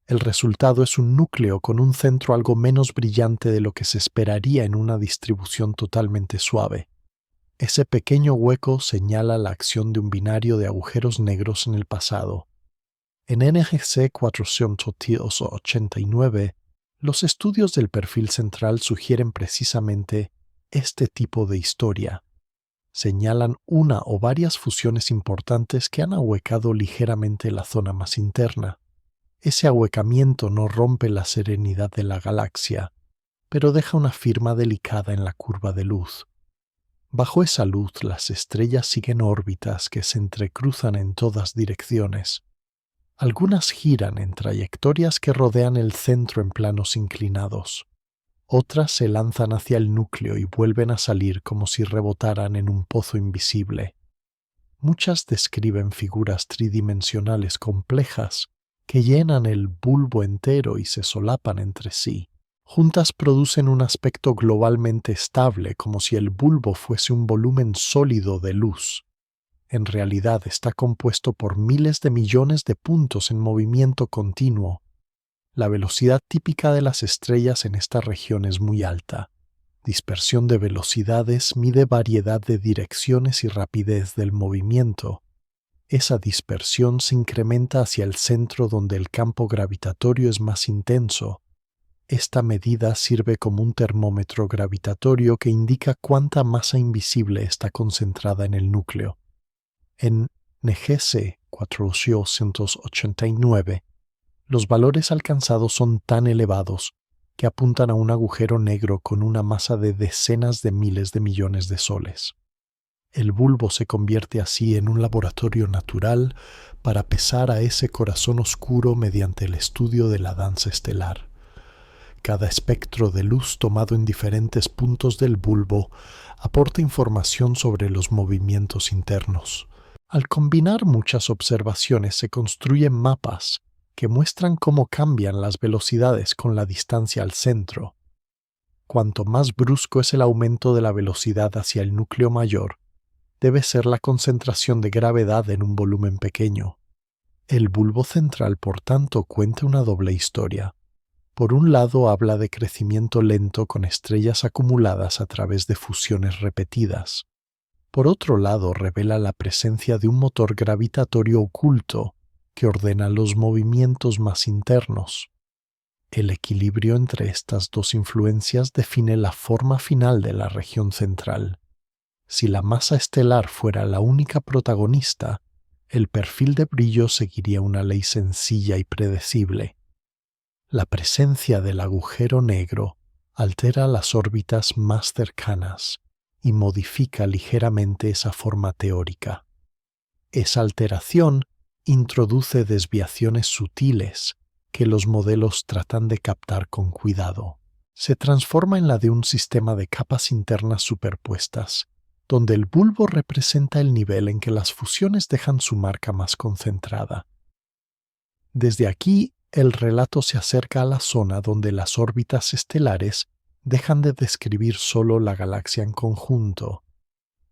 El resultado es un núcleo con un centro algo menos brillante de lo que se esperaría en una distribución totalmente suave. Ese pequeño hueco señala la acción de un binario de agujeros negros en el pasado. En NGC 489, los estudios del perfil central sugieren precisamente este tipo de historia. Señalan una o varias fusiones importantes que han ahuecado ligeramente la zona más interna. Ese ahuecamiento no rompe la serenidad de la galaxia, pero deja una firma delicada en la curva de luz. Bajo esa luz, las estrellas siguen órbitas que se entrecruzan en todas direcciones. Algunas giran en trayectorias que rodean el centro en planos inclinados. Otras se lanzan hacia el núcleo y vuelven a salir como si rebotaran en un pozo invisible. Muchas describen figuras tridimensionales complejas que llenan el bulbo entero y se solapan entre sí. Juntas producen un aspecto globalmente estable, como si el bulbo fuese un volumen sólido de luz. En realidad está compuesto por miles de millones de puntos en movimiento continuo. La velocidad típica de las estrellas en esta región es muy alta. Dispersión de velocidades mide variedad de direcciones y rapidez del movimiento. Esa dispersión se incrementa hacia el centro donde el campo gravitatorio es más intenso. Esta medida sirve como un termómetro gravitatorio que indica cuánta masa invisible está concentrada en el núcleo. En NGC 489, los valores alcanzados son tan elevados que apuntan a un agujero negro con una masa de decenas de miles de millones de soles. El bulbo se convierte así en un laboratorio natural para pesar a ese corazón oscuro mediante el estudio de la danza estelar. Cada espectro de luz tomado en diferentes puntos del bulbo aporta información sobre los movimientos internos. Al combinar muchas observaciones se construyen mapas que muestran cómo cambian las velocidades con la distancia al centro. Cuanto más brusco es el aumento de la velocidad hacia el núcleo mayor, debe ser la concentración de gravedad en un volumen pequeño. El bulbo central, por tanto, cuenta una doble historia. Por un lado, habla de crecimiento lento con estrellas acumuladas a través de fusiones repetidas. Por otro lado, revela la presencia de un motor gravitatorio oculto que ordena los movimientos más internos. El equilibrio entre estas dos influencias define la forma final de la región central. Si la masa estelar fuera la única protagonista, el perfil de brillo seguiría una ley sencilla y predecible. La presencia del agujero negro altera las órbitas más cercanas y modifica ligeramente esa forma teórica. Esa alteración introduce desviaciones sutiles que los modelos tratan de captar con cuidado. Se transforma en la de un sistema de capas internas superpuestas, donde el bulbo representa el nivel en que las fusiones dejan su marca más concentrada. Desde aquí, el relato se acerca a la zona donde las órbitas estelares dejan de describir solo la galaxia en conjunto.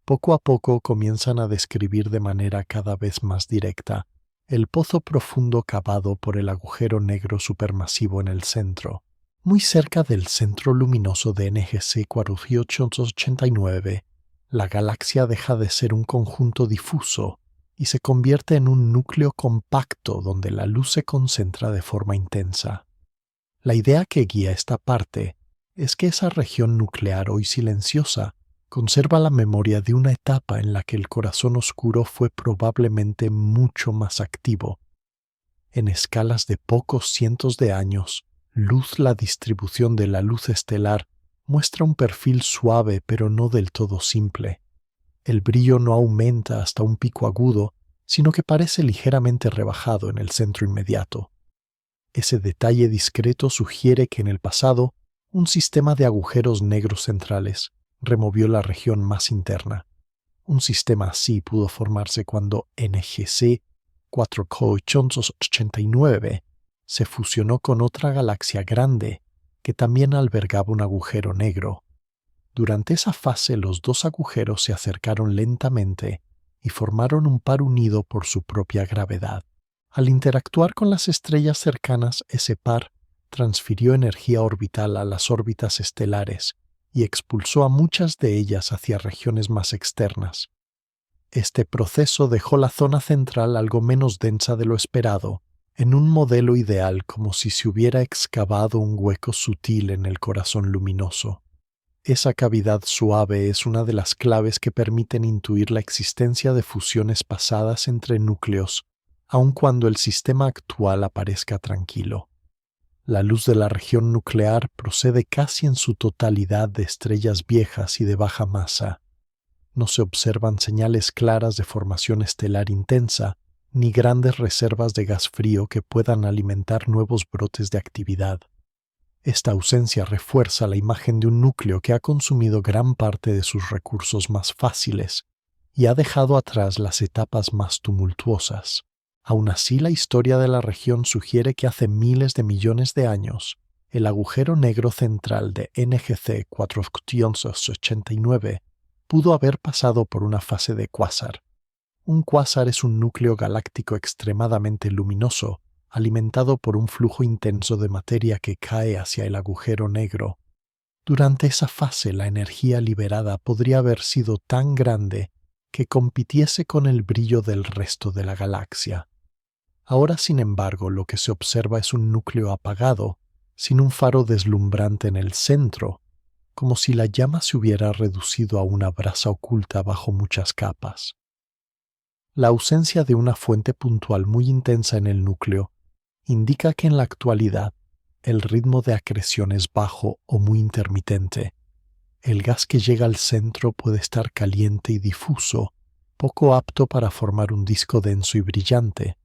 Poco a poco comienzan a describir de manera cada vez más directa el pozo profundo cavado por el agujero negro supermasivo en el centro. Muy cerca del centro luminoso de NGC 489, la galaxia deja de ser un conjunto difuso y se convierte en un núcleo compacto donde la luz se concentra de forma intensa. La idea que guía esta parte es que esa región nuclear hoy silenciosa conserva la memoria de una etapa en la que el corazón oscuro fue probablemente mucho más activo. En escalas de pocos cientos de años, la distribución de la luz estelar muestra un perfil suave pero no del todo simple. El brillo no aumenta hasta un pico agudo, sino que parece ligeramente rebajado en el centro inmediato. Ese detalle discreto sugiere que en el pasado, un sistema de agujeros negros centrales removió la región más interna. Un sistema así pudo formarse cuando NGC 489 se fusionó con otra galaxia grande que también albergaba un agujero negro. Durante esa fase los dos agujeros se acercaron lentamente y formaron un par unido por su propia gravedad. Al interactuar con las estrellas cercanas, ese par transfirió energía orbital a las órbitas estelares y expulsó a muchas de ellas hacia regiones más externas. Este proceso dejó la zona central algo menos densa de lo esperado, en un modelo ideal como si se hubiera excavado un hueco sutil en el corazón luminoso. Esa cavidad suave es una de las claves que permiten intuir la existencia de fusiones pasadas entre núcleos, aun cuando el sistema actual aparezca tranquilo. La luz de la región nuclear procede casi en su totalidad de estrellas viejas y de baja masa. No se observan señales claras de formación estelar intensa, ni grandes reservas de gas frío que puedan alimentar nuevos brotes de actividad. Esta ausencia refuerza la imagen de un núcleo que ha consumido gran parte de sus recursos más fáciles y ha dejado atrás las etapas más tumultuosas. Aún así, la historia de la región sugiere que hace miles de millones de años, el agujero negro central de NGC 489 pudo haber pasado por una fase de cuásar. Un cuásar es un núcleo galáctico extremadamente luminoso, alimentado por un flujo intenso de materia que cae hacia el agujero negro. Durante esa fase, la energía liberada podría haber sido tan grande que compitiese con el brillo del resto de la galaxia. Ahora, sin embargo, lo que se observa es un núcleo apagado, sin un faro deslumbrante en el centro, como si la llama se hubiera reducido a una brasa oculta bajo muchas capas. La ausencia de una fuente puntual muy intensa en el núcleo indica que en la actualidad el ritmo de acreción es bajo o muy intermitente. El gas que llega al centro puede estar caliente y difuso, poco apto para formar un disco denso y brillante.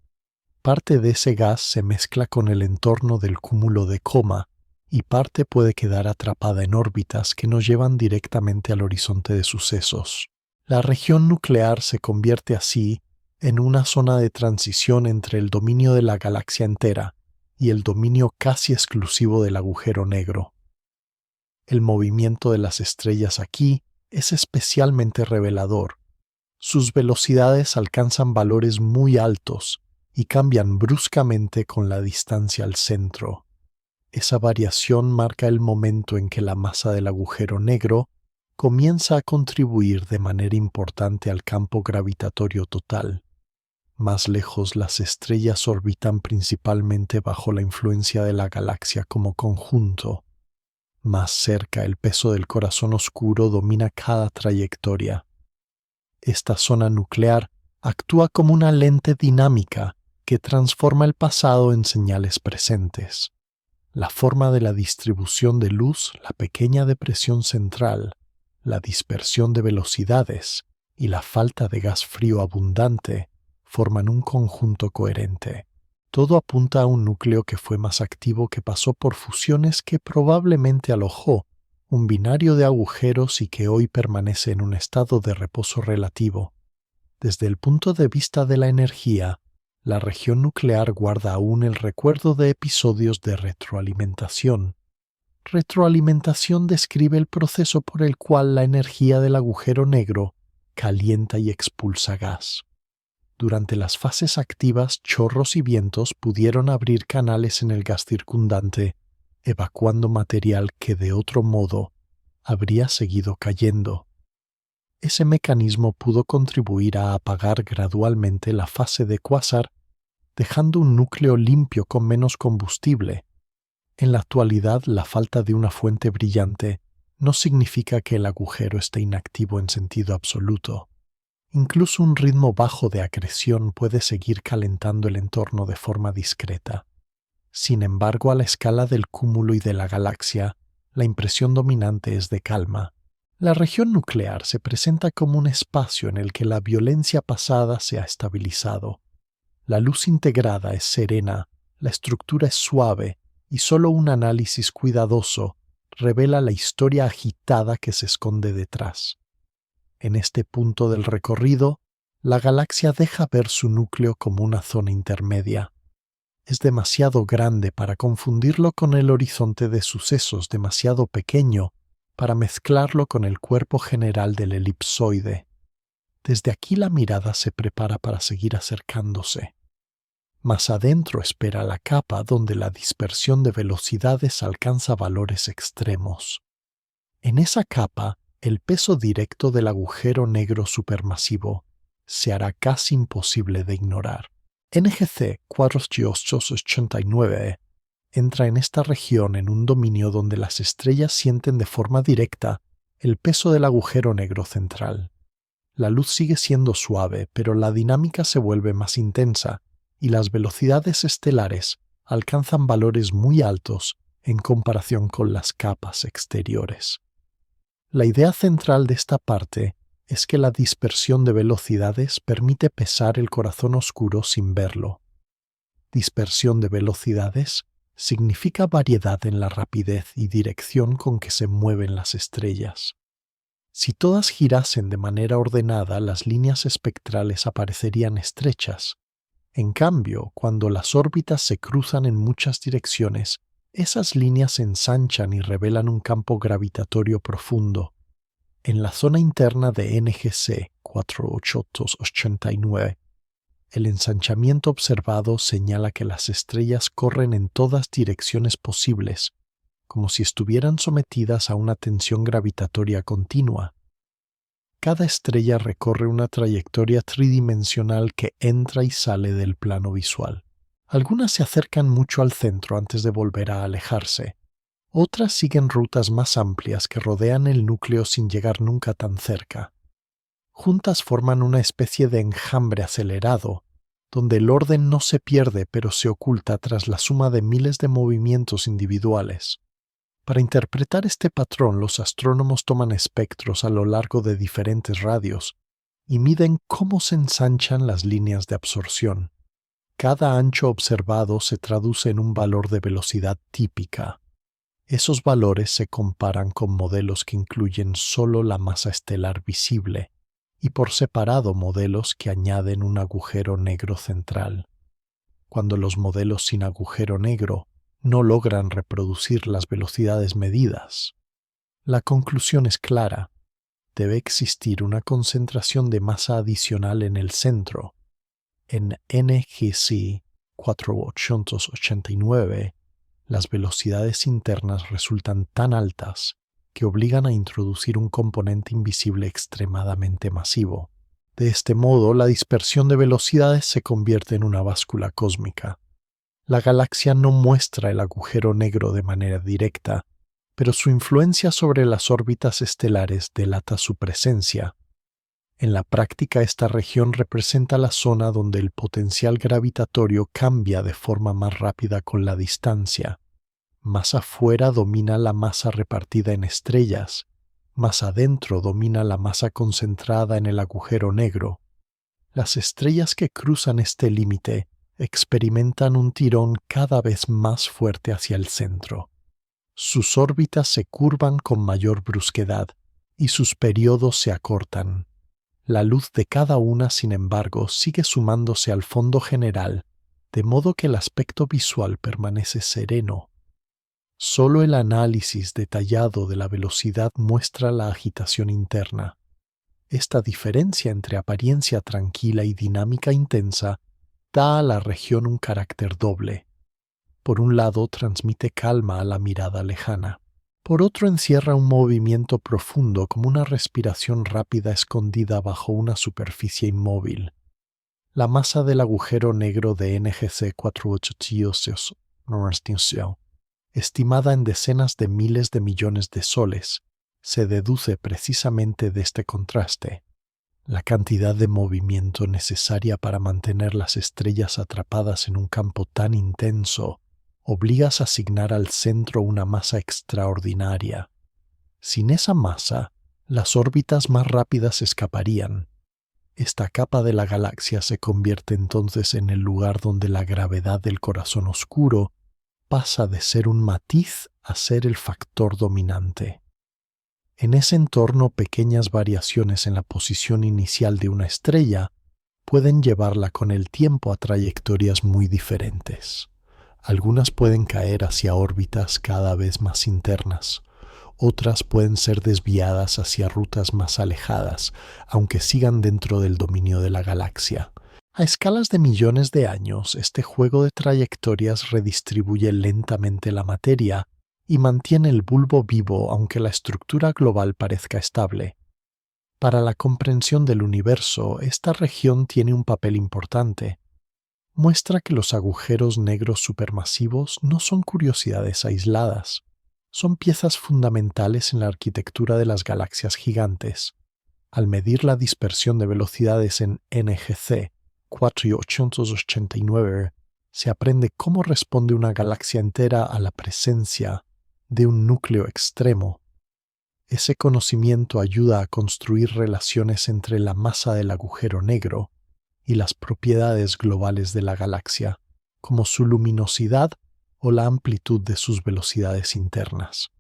Parte de ese gas se mezcla con el entorno del cúmulo de coma y parte puede quedar atrapada en órbitas que no llevan directamente al horizonte de sucesos. La región nuclear se convierte así en una zona de transición entre el dominio de la galaxia entera y el dominio casi exclusivo del agujero negro. El movimiento de las estrellas aquí es especialmente revelador. Sus velocidades alcanzan valores muy altos y cambian bruscamente con la distancia al centro. Esa variación marca el momento en que la masa del agujero negro comienza a contribuir de manera importante al campo gravitatorio total. Más lejos, las estrellas orbitan principalmente bajo la influencia de la galaxia como conjunto. Más cerca, el peso del corazón oscuro domina cada trayectoria. Esta zona nuclear actúa como una lente dinámica que transforma el pasado en señales presentes. La forma de la distribución de luz, la pequeña depresión central, la dispersión de velocidades y la falta de gas frío abundante forman un conjunto coherente. Todo apunta a un núcleo que fue más activo, que pasó por fusiones, que probablemente alojó un binario de agujeros y que hoy permanece en un estado de reposo relativo. Desde el punto de vista de la energía, la región nuclear guarda aún el recuerdo de episodios de retroalimentación. Retroalimentación describe el proceso por el cual la energía del agujero negro calienta y expulsa gas. Durante las fases activas, chorros y vientos pudieron abrir canales en el gas circundante, evacuando material que de otro modo habría seguido cayendo. Ese mecanismo pudo contribuir a apagar gradualmente la fase de cuásar, dejando un núcleo limpio con menos combustible. En la actualidad, la falta de una fuente brillante no significa que el agujero esté inactivo en sentido absoluto. Incluso un ritmo bajo de acreción puede seguir calentando el entorno de forma discreta. Sin embargo, a la escala del cúmulo y de la galaxia, la impresión dominante es de calma. La región nuclear se presenta como un espacio en el que la violencia pasada se ha estabilizado. La luz integrada es serena, la estructura es suave y solo un análisis cuidadoso revela la historia agitada que se esconde detrás. En este punto del recorrido, la galaxia deja ver su núcleo como una zona intermedia. Es demasiado grande para confundirlo con el horizonte de sucesos, demasiado pequeño para mezclarlo con el cuerpo general del elipsoide. Desde aquí la mirada se prepara para seguir acercándose. Más adentro espera la capa donde la dispersión de velocidades alcanza valores extremos. En esa capa, el peso directo del agujero negro supermasivo se hará casi imposible de ignorar. NGC 4889 entra en esta región en un dominio donde las estrellas sienten de forma directa el peso del agujero negro central. La luz sigue siendo suave, pero la dinámica se vuelve más intensa y las velocidades estelares alcanzan valores muy altos en comparación con las capas exteriores. La idea central de esta parte es que la dispersión de velocidades permite pesar el corazón oscuro sin verlo. Dispersión de velocidades significa variedad en la rapidez y dirección con que se mueven las estrellas. Si todas girasen de manera ordenada, las líneas espectrales aparecerían estrechas. En cambio, cuando las órbitas se cruzan en muchas direcciones, esas líneas se ensanchan y revelan un campo gravitatorio profundo. En la zona interna de NGC 4889, el ensanchamiento observado señala que las estrellas corren en todas direcciones posibles, como si estuvieran sometidas a una tensión gravitatoria continua. Cada estrella recorre una trayectoria tridimensional que entra y sale del plano visual. Algunas se acercan mucho al centro antes de volver a alejarse. Otras siguen rutas más amplias que rodean el núcleo sin llegar nunca tan cerca. Juntas forman una especie de enjambre acelerado, donde el orden no se pierde pero se oculta tras la suma de miles de movimientos individuales. Para interpretar este patrón, los astrónomos toman espectros a lo largo de diferentes radios y miden cómo se ensanchan las líneas de absorción. Cada ancho observado se traduce en un valor de velocidad típica. Esos valores se comparan con modelos que incluyen solo la masa estelar visible y por separado modelos que añaden un agujero negro central. Cuando los modelos sin agujero negro no logran reproducir las velocidades medidas, la conclusión es clara. Debe existir una concentración de masa adicional en el centro. En NGC 4889, las velocidades internas resultan tan altas que obligan a introducir un componente invisible extremadamente masivo. De este modo, la dispersión de velocidades se convierte en una báscula cósmica. La galaxia no muestra el agujero negro de manera directa, pero su influencia sobre las órbitas estelares delata su presencia. En la práctica, esta región representa la zona donde el potencial gravitatorio cambia de forma más rápida con la distancia. Más afuera domina la masa repartida en estrellas, más adentro domina la masa concentrada en el agujero negro. Las estrellas que cruzan este límite experimentan un tirón cada vez más fuerte hacia el centro. Sus órbitas se curvan con mayor brusquedad y sus periodos se acortan. La luz de cada una, sin embargo, sigue sumándose al fondo general, de modo que el aspecto visual permanece sereno. Solo el análisis detallado de la velocidad muestra la agitación interna. Esta diferencia entre apariencia tranquila y dinámica intensa da a la región un carácter doble. Por un lado, transmite calma a la mirada lejana. Por otro, encierra un movimiento profundo como una respiración rápida escondida bajo una superficie inmóvil. La masa del agujero negro de NGC 4889, estimada en decenas de miles de millones de soles, se deduce precisamente de este contraste. La cantidad de movimiento necesaria para mantener las estrellas atrapadas en un campo tan intenso obliga a asignar al centro una masa extraordinaria. Sin esa masa, las órbitas más rápidas escaparían. Esta capa de la galaxia se convierte entonces en el lugar donde la gravedad del corazón oscuro pasa de ser un matiz a ser el factor dominante. En ese entorno, pequeñas variaciones en la posición inicial de una estrella pueden llevarla con el tiempo a trayectorias muy diferentes. Algunas pueden caer hacia órbitas cada vez más internas. Otras pueden ser desviadas hacia rutas más alejadas, aunque sigan dentro del dominio de la galaxia. A escalas de millones de años, este juego de trayectorias redistribuye lentamente la materia y mantiene el bulbo vivo aunque la estructura global parezca estable. Para la comprensión del universo, esta región tiene un papel importante. Muestra que los agujeros negros supermasivos no son curiosidades aisladas, son piezas fundamentales en la arquitectura de las galaxias gigantes. Al medir la dispersión de velocidades en NGC 4889, se aprende cómo responde una galaxia entera a la presencia de un núcleo extremo. Ese conocimiento ayuda a construir relaciones entre la masa del agujero negro y las propiedades globales de la galaxia, como su luminosidad o la amplitud de sus velocidades internas.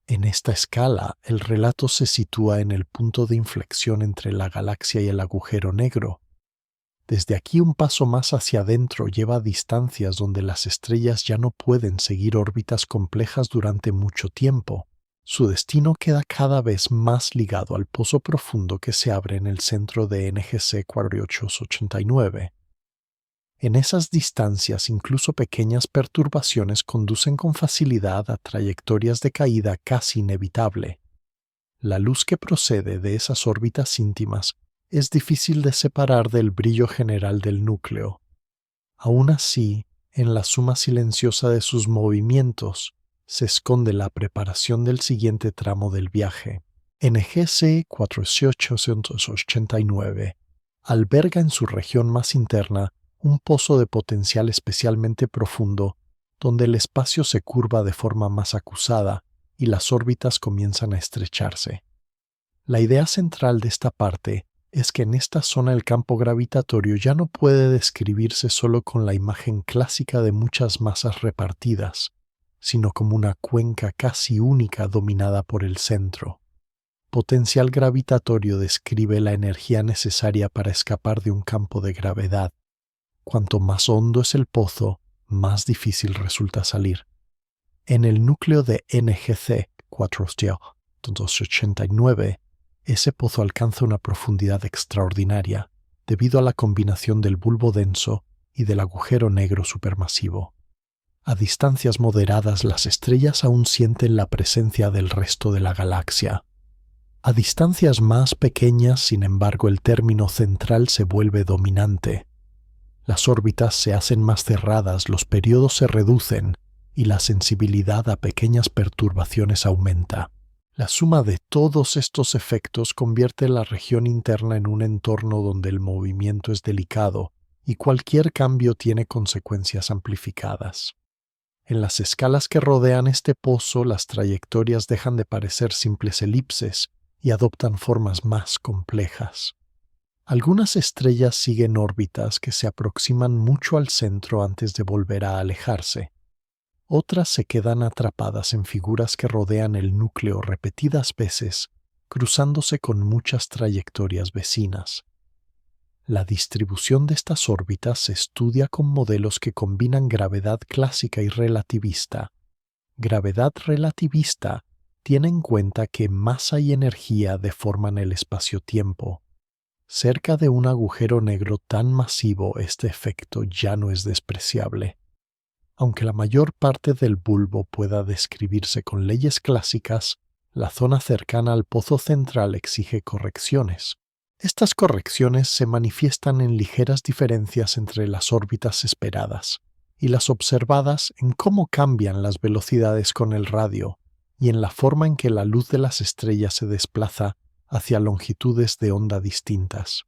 En esta escala, el relato se sitúa en el punto de inflexión entre la galaxia y el agujero negro. Desde aquí un paso más hacia adentro lleva a distancias donde las estrellas ya no pueden seguir órbitas complejas durante mucho tiempo. Su destino queda cada vez más ligado al pozo profundo que se abre en el centro de NGC 4889. En esas distancias, incluso pequeñas perturbaciones conducen con facilidad a trayectorias de caída casi inevitable. La luz que procede de esas órbitas íntimas es difícil de separar del brillo general del núcleo. Aún así, en la suma silenciosa de sus movimientos, se esconde la preparación del siguiente tramo del viaje. NGC 4889 alberga en su región más interna un pozo de potencial especialmente profundo, donde el espacio se curva de forma más acusada y las órbitas comienzan a estrecharse. La idea central de esta parte es que en esta zona el campo gravitatorio ya no puede describirse solo con la imagen clásica de muchas masas repartidas, sino como una cuenca casi única dominada por el centro. Potencial gravitatorio describe la energía necesaria para escapar de un campo de gravedad. Cuanto más hondo es el pozo, más difícil resulta salir. En el núcleo de NGC 4889, ese pozo alcanza una profundidad extraordinaria debido a la combinación del bulbo denso y del agujero negro supermasivo. A distancias moderadas, las estrellas aún sienten la presencia del resto de la galaxia. A distancias más pequeñas, sin embargo, el término central se vuelve dominante. Las órbitas se hacen más cerradas, los periodos se reducen y la sensibilidad a pequeñas perturbaciones aumenta. La suma de todos estos efectos convierte la región interna en un entorno donde el movimiento es delicado y cualquier cambio tiene consecuencias amplificadas. En las escalas que rodean este pozo, las trayectorias dejan de parecer simples elipses y adoptan formas más complejas. Algunas estrellas siguen órbitas que se aproximan mucho al centro antes de volver a alejarse. Otras se quedan atrapadas en figuras que rodean el núcleo repetidas veces, cruzándose con muchas trayectorias vecinas. La distribución de estas órbitas se estudia con modelos que combinan gravedad clásica y relativista. Gravedad relativista tiene en cuenta que masa y energía deforman el espacio-tiempo. Cerca de un agujero negro tan masivo, este efecto ya no es despreciable. Aunque la mayor parte del bulbo pueda describirse con leyes clásicas, la zona cercana al pozo central exige correcciones. Estas correcciones se manifiestan en ligeras diferencias entre las órbitas esperadas y las observadas en cómo cambian las velocidades con el radio y en la forma en que la luz de las estrellas se desplaza hacia longitudes de onda distintas.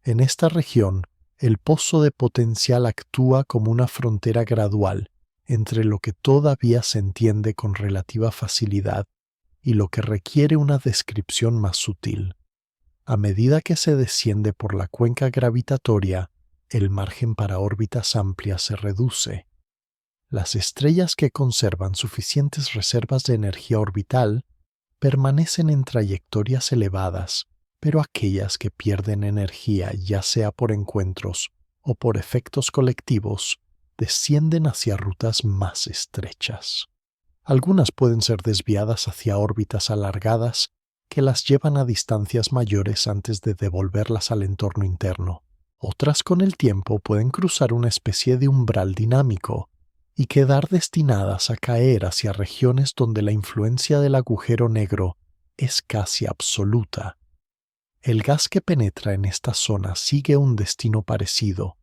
En esta región, el pozo de potencial actúa como una frontera gradual entre lo que todavía se entiende con relativa facilidad y lo que requiere una descripción más sutil. A medida que se desciende por la cuenca gravitatoria, el margen para órbitas amplias se reduce. Las estrellas que conservan suficientes reservas de energía orbital permanecen en trayectorias elevadas, pero aquellas que pierden energía, ya sea por encuentros o por efectos colectivos, descienden hacia rutas más estrechas. Algunas pueden ser desviadas hacia órbitas alargadas que las llevan a distancias mayores antes de devolverlas al entorno interno. Otras con el tiempo pueden cruzar una especie de umbral dinámico, y quedar destinadas a caer hacia regiones donde la influencia del agujero negro es casi absoluta. El gas que penetra en esta zona sigue un destino parecido.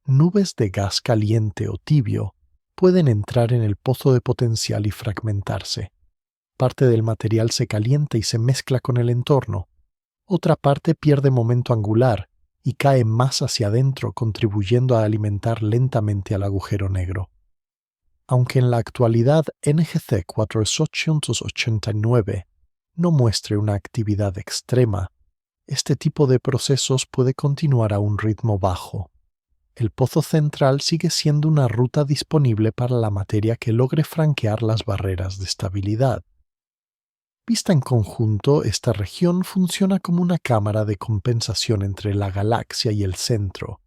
Nubes de gas caliente o tibio pueden entrar en el pozo de potencial y fragmentarse. Parte del material se calienta y se mezcla con el entorno. Otra parte pierde momento angular y cae más hacia adentro, contribuyendo a alimentar lentamente al agujero negro. Aunque en la actualidad NGC 489 no muestre una actividad extrema, este tipo de procesos puede continuar a un ritmo bajo. El pozo central sigue siendo una ruta disponible para la materia que logre franquear las barreras de estabilidad. Vista en conjunto, esta región funciona como una cámara de compensación entre la galaxia y el centro.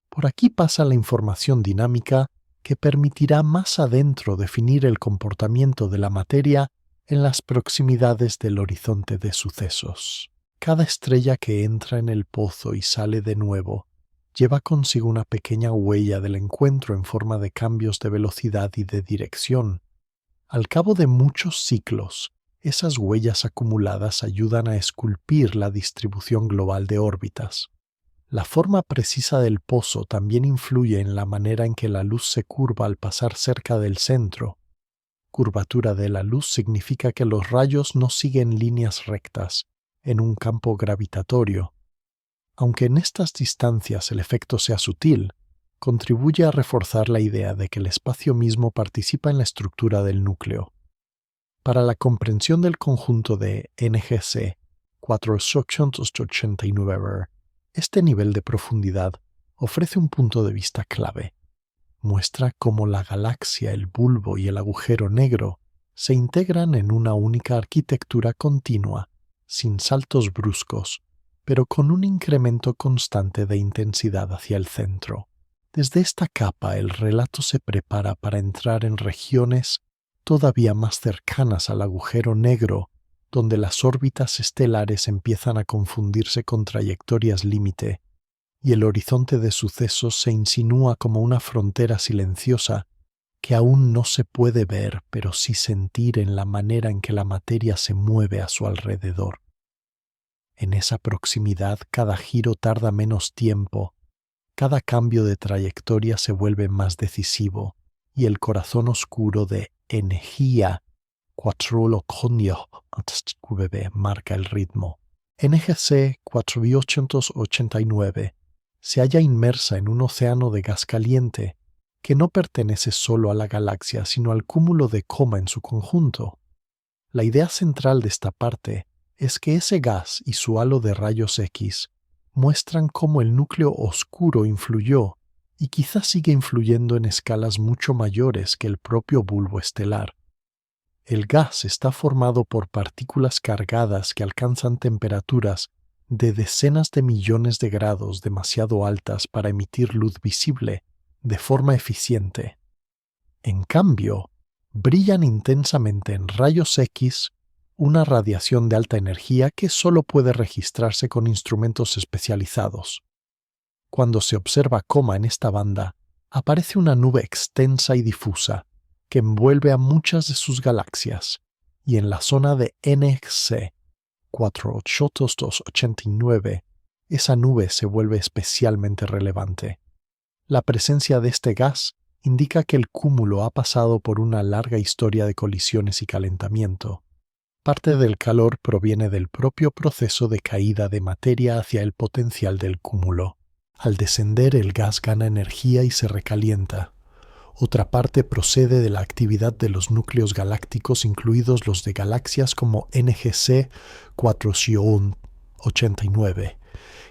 Por aquí pasa la información dinámica que permitirá más adentro definir el comportamiento de la materia en las proximidades del horizonte de sucesos. Cada estrella que entra en el pozo y sale de nuevo lleva consigo una pequeña huella del encuentro en forma de cambios de velocidad y de dirección. Al cabo de muchos ciclos, esas huellas acumuladas ayudan a esculpir la distribución global de órbitas. La forma precisa del pozo también influye en la manera en que la luz se curva al pasar cerca del centro. Curvatura de la luz significa que los rayos no siguen líneas rectas en un campo gravitatorio. Aunque en estas distancias el efecto sea sutil, contribuye a reforzar la idea de que el espacio mismo participa en la estructura del núcleo. Para la comprensión del conjunto de NGC 489, este nivel de profundidad ofrece un punto de vista clave. Muestra cómo la galaxia, el bulbo y el agujero negro se integran en una única arquitectura continua, sin saltos bruscos, pero con un incremento constante de intensidad hacia el centro. Desde esta capa el relato se prepara para entrar en regiones todavía más cercanas al agujero negro, donde las órbitas estelares empiezan a confundirse con trayectorias límite, y el horizonte de sucesos se insinúa como una frontera silenciosa que aún no se puede ver, pero sí sentir en la manera en que la materia se mueve a su alrededor. En esa proximidad cada giro tarda menos tiempo, cada cambio de trayectoria se vuelve más decisivo, y el corazón oscuro de energía 489 marca el ritmo. NGC 4889 se halla inmersa en un océano de gas caliente que no pertenece solo a la galaxia, sino al cúmulo de Coma en su conjunto. La idea central de esta parte es que ese gas y su halo de rayos X muestran cómo el núcleo oscuro influyó y quizás sigue influyendo en escalas mucho mayores que el propio bulbo estelar. El gas está formado por partículas cargadas que alcanzan temperaturas de decenas de millones de grados demasiado altas para emitir luz visible de forma eficiente. En cambio, brillan intensamente en rayos X, una radiación de alta energía que solo puede registrarse con instrumentos especializados. Cuando se observa Coma en esta banda, aparece una nube extensa y difusa que envuelve a muchas de sus galaxias, y en la zona de NGC 4889, esa nube se vuelve especialmente relevante. La presencia de este gas indica que el cúmulo ha pasado por una larga historia de colisiones y calentamiento. Parte del calor proviene del propio proceso de caída de materia hacia el potencial del cúmulo. Al descender, el gas gana energía y se recalienta. Otra parte procede de la actividad de los núcleos galácticos, incluidos los de galaxias como NGC 489,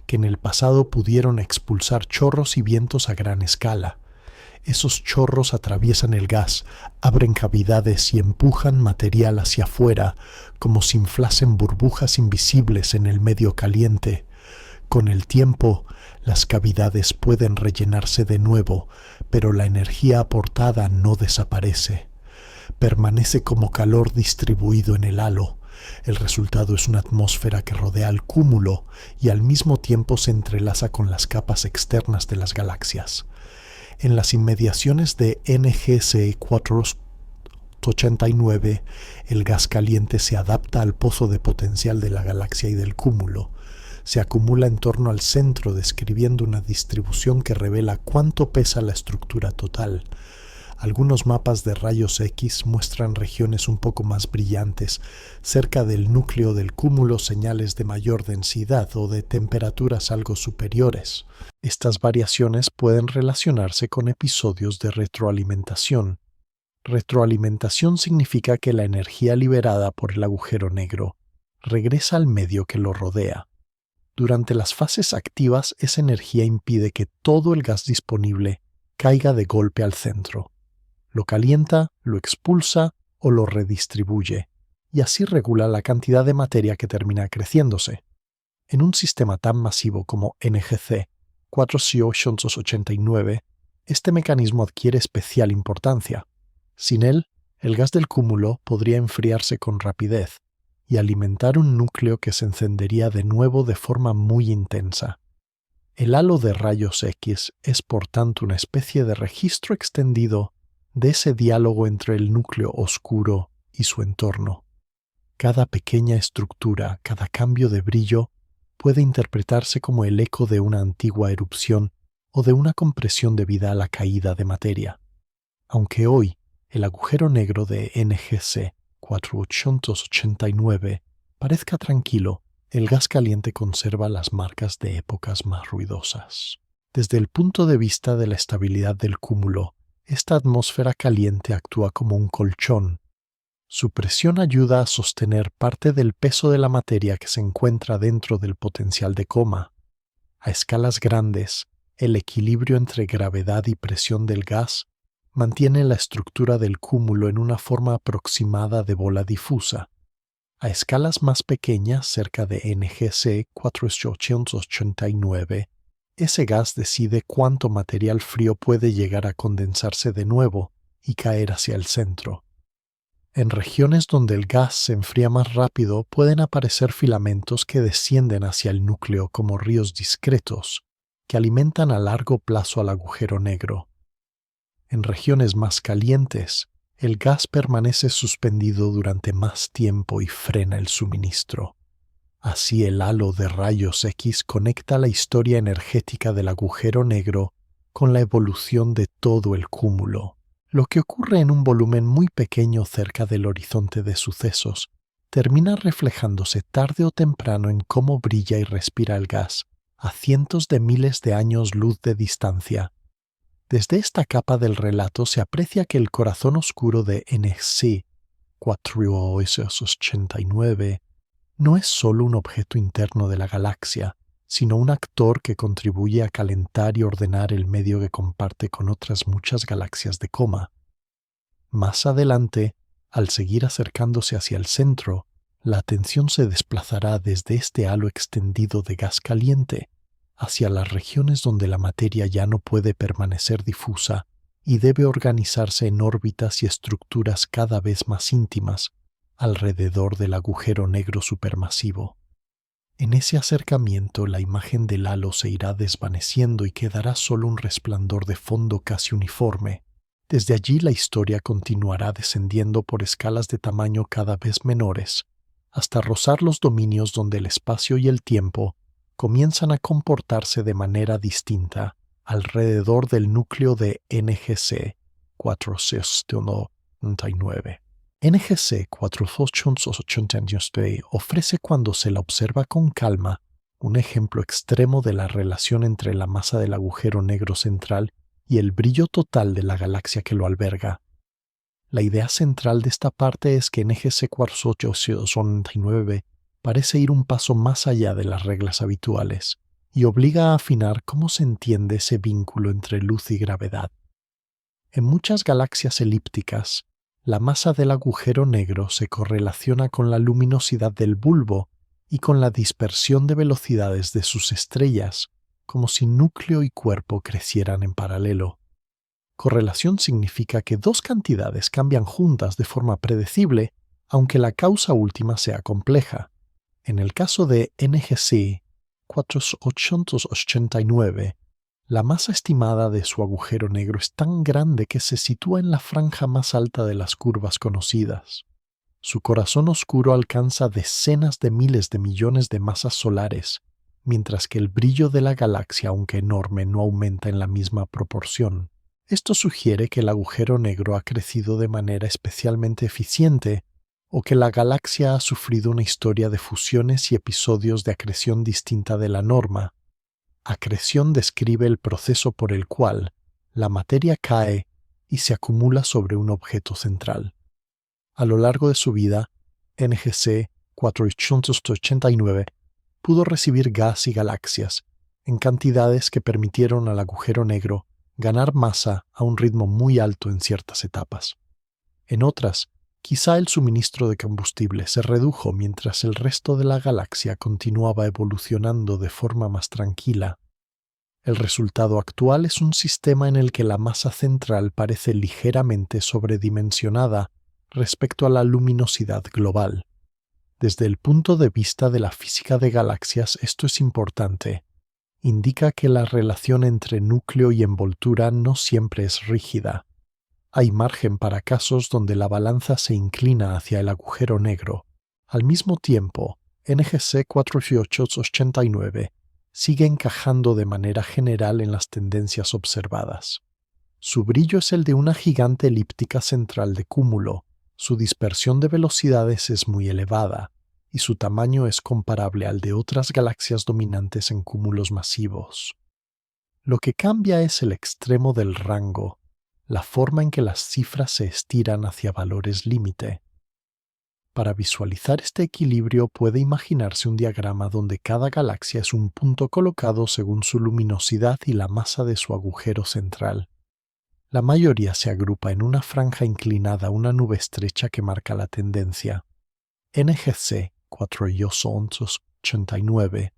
que en el pasado pudieron expulsar chorros y vientos a gran escala. Esos chorros atraviesan el gas, abren cavidades y empujan material hacia afuera, como si inflasen burbujas invisibles en el medio caliente. Con el tiempo, las cavidades pueden rellenarse de nuevo, pero la energía aportada no desaparece. Permanece como calor distribuido en el halo. El resultado es una atmósfera que rodea al cúmulo y al mismo tiempo se entrelaza con las capas externas de las galaxias. En las inmediaciones de NGC 489, el gas caliente se adapta al pozo de potencial de la galaxia y del cúmulo. Se acumula en torno al centro, describiendo una distribución que revela cuánto pesa la estructura total. Algunos mapas de rayos X muestran regiones un poco más brillantes, cerca del núcleo del cúmulo, señales de mayor densidad o de temperaturas algo superiores. Estas variaciones pueden relacionarse con episodios de retroalimentación. Retroalimentación significa que la energía liberada por el agujero negro regresa al medio que lo rodea. Durante las fases activas, esa energía impide que todo el gas disponible caiga de golpe al centro. Lo calienta, lo expulsa o lo redistribuye, y así regula la cantidad de materia que termina creciéndose. En un sistema tan masivo como NGC 489, este mecanismo adquiere especial importancia. Sin él, el gas del cúmulo podría enfriarse con rapidez y alimentar un núcleo que se encendería de nuevo de forma muy intensa. El halo de rayos X es por tanto una especie de registro extendido de ese diálogo entre el núcleo oscuro y su entorno. Cada pequeña estructura, cada cambio de brillo, puede interpretarse como el eco de una antigua erupción o de una compresión debida a la caída de materia. Aunque hoy el agujero negro de NGC 489 parezca tranquilo, el gas caliente conserva las marcas de épocas más ruidosas. Desde el punto de vista de la estabilidad del cúmulo, esta atmósfera caliente actúa como un colchón. Su presión ayuda a sostener parte del peso de la materia que se encuentra dentro del potencial de coma. A escalas grandes, el equilibrio entre gravedad y presión del gas mantiene la estructura del cúmulo en una forma aproximada de bola difusa. A escalas más pequeñas, cerca de NGC 489, ese gas decide cuánto material frío puede llegar a condensarse de nuevo y caer hacia el centro. En regiones donde el gas se enfría más rápido, pueden aparecer filamentos que descienden hacia el núcleo como ríos discretos, que alimentan a largo plazo al agujero negro. En regiones más calientes, el gas permanece suspendido durante más tiempo y frena el suministro. Así el halo de rayos X conecta la historia energética del agujero negro con la evolución de todo el cúmulo. Lo que ocurre en un volumen muy pequeño cerca del horizonte de sucesos termina reflejándose tarde o temprano en cómo brilla y respira el gas a cientos de miles de años luz de distancia. Desde esta capa del relato se aprecia que el corazón oscuro de NGC 489 no es solo un objeto interno de la galaxia, sino un actor que contribuye a calentar y ordenar el medio que comparte con otras muchas galaxias de coma. Más adelante, al seguir acercándose hacia el centro, la atención se desplazará desde este halo extendido de gas caliente hacia las regiones donde la materia ya no puede permanecer difusa y debe organizarse en órbitas y estructuras cada vez más íntimas alrededor del agujero negro supermasivo. En ese acercamiento, la imagen del halo se irá desvaneciendo y quedará solo un resplandor de fondo casi uniforme. Desde allí la historia continuará descendiendo por escalas de tamaño cada vez menores, hasta rozar los dominios donde el espacio y el tiempo comienzan a comportarse de manera distinta alrededor del núcleo de NGC 489. NGC 489 ofrece, cuando se la observa con calma, un ejemplo extremo de la relación entre la masa del agujero negro central y el brillo total de la galaxia que lo alberga. La idea central de esta parte es que NGC 489 parece ir un paso más allá de las reglas habituales y obliga a afinar cómo se entiende ese vínculo entre luz y gravedad. En muchas galaxias elípticas, la masa del agujero negro se correlaciona con la luminosidad del bulbo y con la dispersión de velocidades de sus estrellas, como si núcleo y cuerpo crecieran en paralelo. Correlación significa que dos cantidades cambian juntas de forma predecible, aunque la causa última sea compleja. En el caso de NGC 489, La masa estimada de su agujero negro es tan grande que se sitúa en la franja más alta de las curvas conocidas. Su corazón oscuro alcanza decenas de miles de millones de masas solares, mientras que el brillo de la galaxia, aunque enorme, no aumenta en la misma proporción. Esto sugiere que el agujero negro ha crecido de manera especialmente eficiente o que la galaxia ha sufrido una historia de fusiones y episodios de acreción distinta de la norma. Acreción describe el proceso por el cual la materia cae y se acumula sobre un objeto central. A lo largo de su vida, NGC 489 pudo recibir gas y galaxias en cantidades que permitieron al agujero negro ganar masa a un ritmo muy alto en ciertas etapas. En otras, quizá el suministro de combustible se redujo mientras el resto de la galaxia continuaba evolucionando de forma más tranquila. El resultado actual es un sistema en el que la masa central parece ligeramente sobredimensionada respecto a la luminosidad global. Desde el punto de vista de la física de galaxias, esto es importante. Indica que la relación entre núcleo y envoltura no siempre es rígida. Hay margen para casos donde la balanza se inclina hacia el agujero negro. Al mismo tiempo, NGC 4889 sigue encajando de manera general en las tendencias observadas. Su brillo es el de una gigante elíptica central de cúmulo, su dispersión de velocidades es muy elevada, y su tamaño es comparable al de otras galaxias dominantes en cúmulos masivos. Lo que cambia es el extremo del rango, la forma en que las cifras se estiran hacia valores límite. Para visualizar este equilibrio puede imaginarse un diagrama donde cada galaxia es un punto colocado según su luminosidad y la masa de su agujero central. La mayoría se agrupa en una franja inclinada a una nube estrecha que marca la tendencia. NGC 4889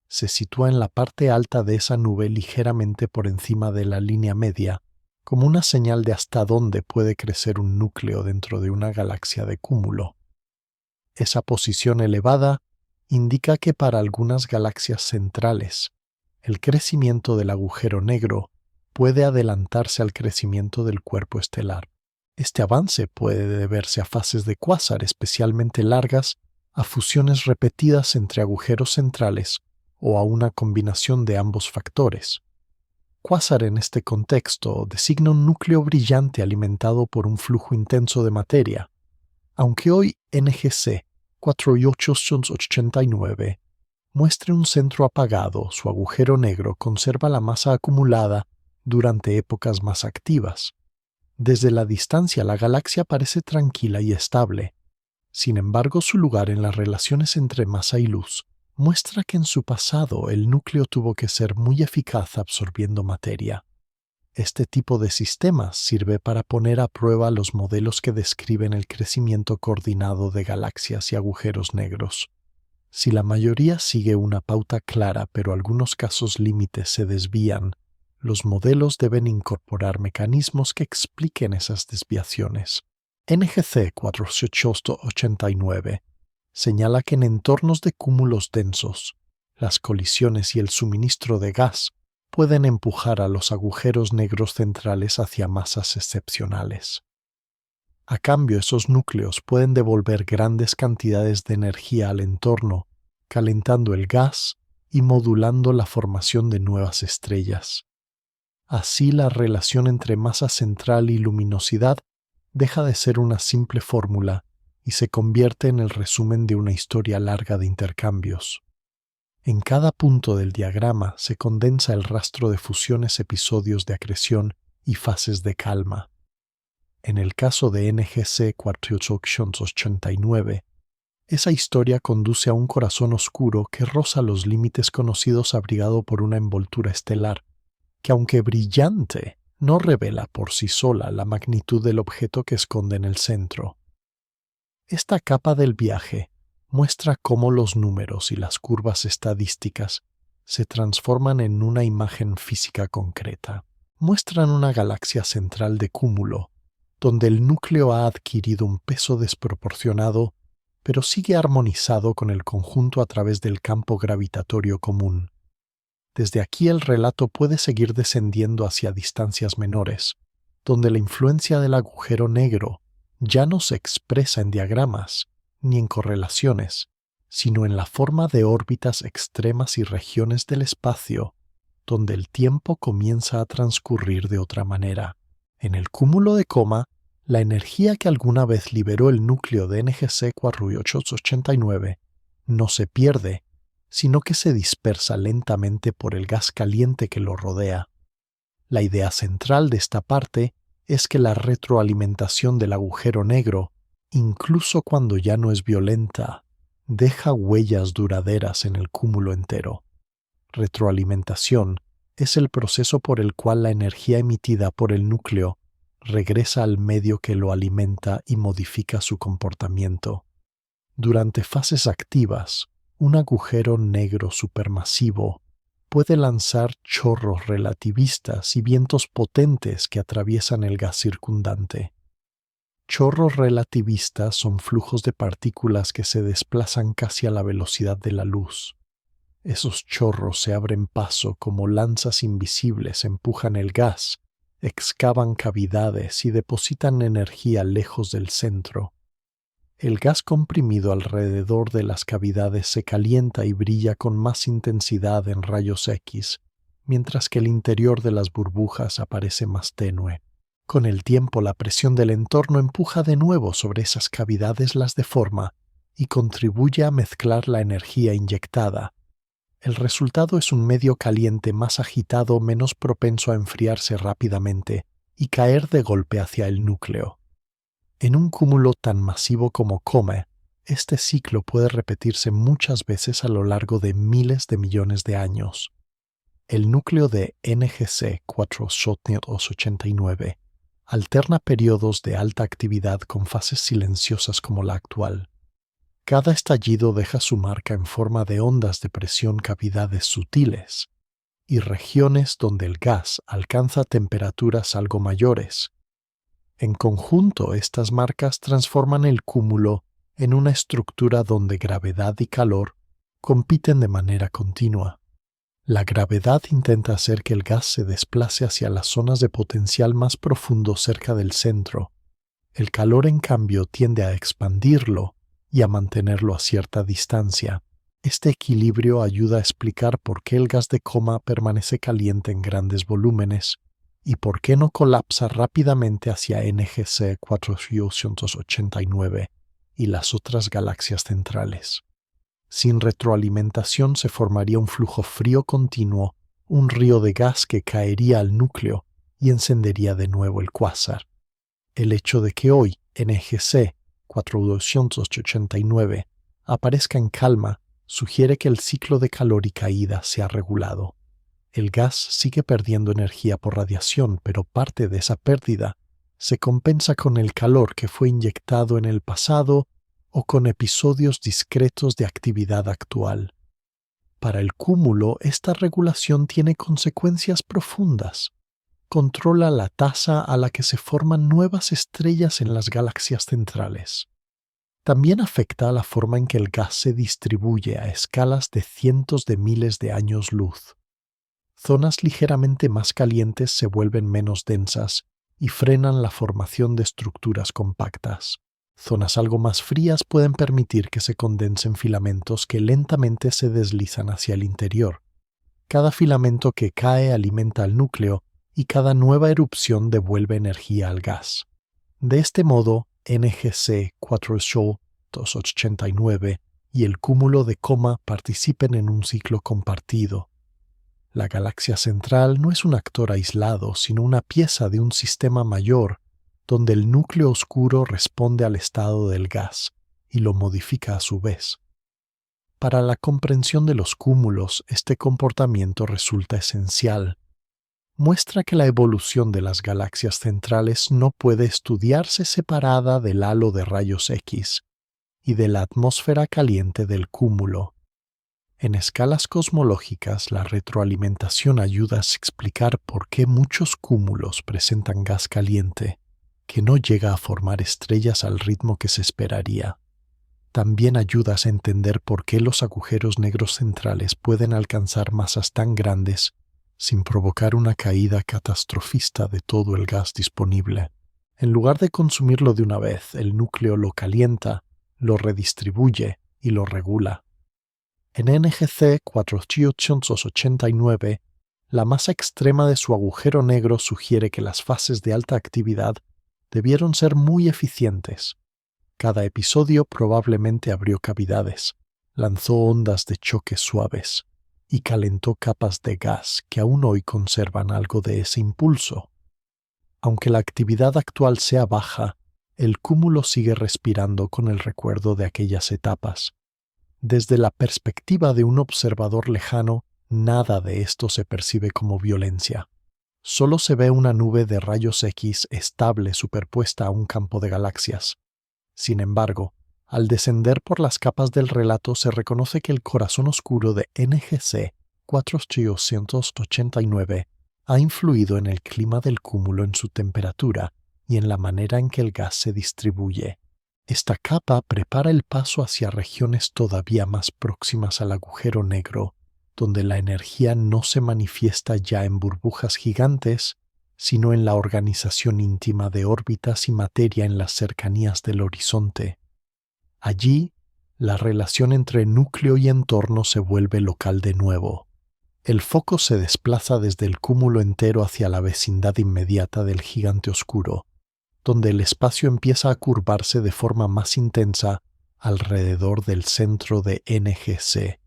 se sitúa en la parte alta de esa nube ligeramente por encima de la línea media, como una señal de hasta dónde puede crecer un núcleo dentro de una galaxia de cúmulo. Esa posición elevada indica que para algunas galaxias centrales, el crecimiento del agujero negro puede adelantarse al crecimiento del cuerpo estelar. Este avance puede deberse a fases de cuásar especialmente largas, a fusiones repetidas entre agujeros centrales o a una combinación de ambos factores. Cuásar en este contexto designa un núcleo brillante alimentado por un flujo intenso de materia. Aunque hoy NGC 4889 muestre un centro apagado, su agujero negro conserva la masa acumulada durante épocas más activas. Desde la distancia la galaxia parece tranquila y estable. Sin embargo, su lugar en las relaciones entre masa y luz muestra que en su pasado el núcleo tuvo que ser muy eficaz absorbiendo materia. Este tipo de sistemas sirve para poner a prueba los modelos que describen el crecimiento coordinado de galaxias y agujeros negros. Si la mayoría sigue una pauta clara pero algunos casos límites se desvían, los modelos deben incorporar mecanismos que expliquen esas desviaciones. NGC 4889 señala que en entornos de cúmulos densos, las colisiones y el suministro de gas pueden empujar a los agujeros negros centrales hacia masas excepcionales. A cambio, esos núcleos pueden devolver grandes cantidades de energía al entorno, calentando el gas y modulando la formación de nuevas estrellas. Así, la relación entre masa central y luminosidad deja de ser una simple fórmula y se convierte en el resumen de una historia larga de intercambios. En cada punto del diagrama se condensa el rastro de fusiones, episodios de acreción y fases de calma. En el caso de NGC 4889, esa historia conduce a un corazón oscuro que roza los límites conocidos abrigado por una envoltura estelar, que aunque brillante, no revela por sí sola la magnitud del objeto que esconde en el centro. Esta capa del viaje muestra cómo los números y las curvas estadísticas se transforman en una imagen física concreta. Muestran una galaxia central de cúmulo, donde el núcleo ha adquirido un peso desproporcionado, pero sigue armonizado con el conjunto a través del campo gravitatorio común. Desde aquí el relato puede seguir descendiendo hacia distancias menores, donde la influencia del agujero negro ya no se expresa en diagramas ni en correlaciones, sino en la forma de órbitas extremas y regiones del espacio donde el tiempo comienza a transcurrir de otra manera. En el cúmulo de coma, la energía que alguna vez liberó el núcleo de NGC 4889 no se pierde, sino que se dispersa lentamente por el gas caliente que lo rodea. La idea central de esta parte es que la retroalimentación del agujero negro, incluso cuando ya no es violenta, deja huellas duraderas en el cúmulo entero. Retroalimentación es el proceso por el cual la energía emitida por el núcleo regresa al medio que lo alimenta y modifica su comportamiento. Durante fases activas, un agujero negro supermasivo puede lanzar chorros relativistas y vientos potentes que atraviesan el gas circundante. Chorros relativistas son flujos de partículas que se desplazan casi a la velocidad de la luz. Esos chorros se abren paso como lanzas invisibles, empujan el gas, excavan cavidades y depositan energía lejos del centro. El gas comprimido alrededor de las cavidades se calienta y brilla con más intensidad en rayos X, mientras que el interior de las burbujas aparece más tenue. Con el tiempo, la presión del entorno empuja de nuevo sobre esas cavidades, las deforma y contribuye a mezclar la energía inyectada. El resultado es un medio caliente más agitado, menos propenso a enfriarse rápidamente y caer de golpe hacia el núcleo. En un cúmulo tan masivo como COMA, este ciclo puede repetirse muchas veces a lo largo de miles de millones de años. El núcleo de NGC 4889 alterna periodos de alta actividad con fases silenciosas como la actual. Cada estallido deja su marca en forma de ondas de presión, cavidades sutiles y regiones donde el gas alcanza temperaturas algo mayores. En conjunto, estas marcas transforman el cúmulo en una estructura donde gravedad y calor compiten de manera continua. La gravedad intenta hacer que el gas se desplace hacia las zonas de potencial más profundo cerca del centro. El calor, en cambio, tiende a expandirlo y a mantenerlo a cierta distancia. Este equilibrio ayuda a explicar por qué el gas de coma permanece caliente en grandes volúmenes y por qué no colapsa rápidamente hacia NGC 4889 y las otras galaxias centrales. Sin retroalimentación se formaría un flujo frío continuo, un río de gas que caería al núcleo y encendería de nuevo el cuásar. El hecho de que hoy NGC 4889 aparezca en calma sugiere que el ciclo de calor y caída se ha regulado. El gas sigue perdiendo energía por radiación, pero parte de esa pérdida se compensa con el calor que fue inyectado en el pasado o con episodios discretos de actividad actual. Para el cúmulo, esta regulación tiene consecuencias profundas. Controla la tasa a la que se forman nuevas estrellas en las galaxias centrales. También afecta a la forma en que el gas se distribuye a escalas de cientos de miles de años luz. Zonas ligeramente más calientes se vuelven menos densas y frenan la formación de estructuras compactas. Zonas algo más frías pueden permitir que se condensen filamentos que lentamente se deslizan hacia el interior. Cada filamento que cae alimenta al núcleo y cada nueva erupción devuelve energía al gas. De este modo, NGC 4889 y el cúmulo de coma participan en un ciclo compartido. La galaxia central no es un actor aislado, sino una pieza de un sistema mayor, donde el núcleo oscuro responde al estado del gas y lo modifica a su vez. Para la comprensión de los cúmulos, este comportamiento resulta esencial. Muestra que la evolución de las galaxias centrales no puede estudiarse separada del halo de rayos X y de la atmósfera caliente del cúmulo. En escalas cosmológicas, la retroalimentación ayuda a explicar por qué muchos cúmulos presentan gas caliente, que no llega a formar estrellas al ritmo que se esperaría. también ayudas a entender por qué los agujeros negros centrales pueden alcanzar masas tan grandes sin provocar una caída catastrofista de todo el gas disponible. En lugar de consumirlo de una vez, el núcleo lo calienta, lo redistribuye y lo regula. En NGC 4889, la masa extrema de su agujero negro sugiere que las fases de alta actividad debieron ser muy eficientes. Cada episodio probablemente abrió cavidades, lanzó ondas de choque suaves y calentó capas de gas que aún hoy conservan algo de ese impulso. Aunque la actividad actual sea baja, el cúmulo sigue respirando con el recuerdo de aquellas etapas. Desde la perspectiva de un observador lejano, nada de esto se percibe como violencia. Solo se ve una nube de rayos X estable superpuesta a un campo de galaxias. Sin embargo, al descender por las capas del relato se reconoce que el corazón oscuro de NGC 4889 ha influido en el clima del cúmulo, en su temperatura y en la manera en que el gas se distribuye. Esta capa prepara el paso hacia regiones todavía más próximas al agujero negro, donde la energía no se manifiesta ya en burbujas gigantes, sino en la organización íntima de órbitas y materia en las cercanías del horizonte. Allí, la relación entre núcleo y entorno se vuelve local de nuevo. El foco se desplaza desde el cúmulo entero hacia la vecindad inmediata del gigante oscuro, donde el espacio empieza a curvarse de forma más intensa alrededor del centro de NGC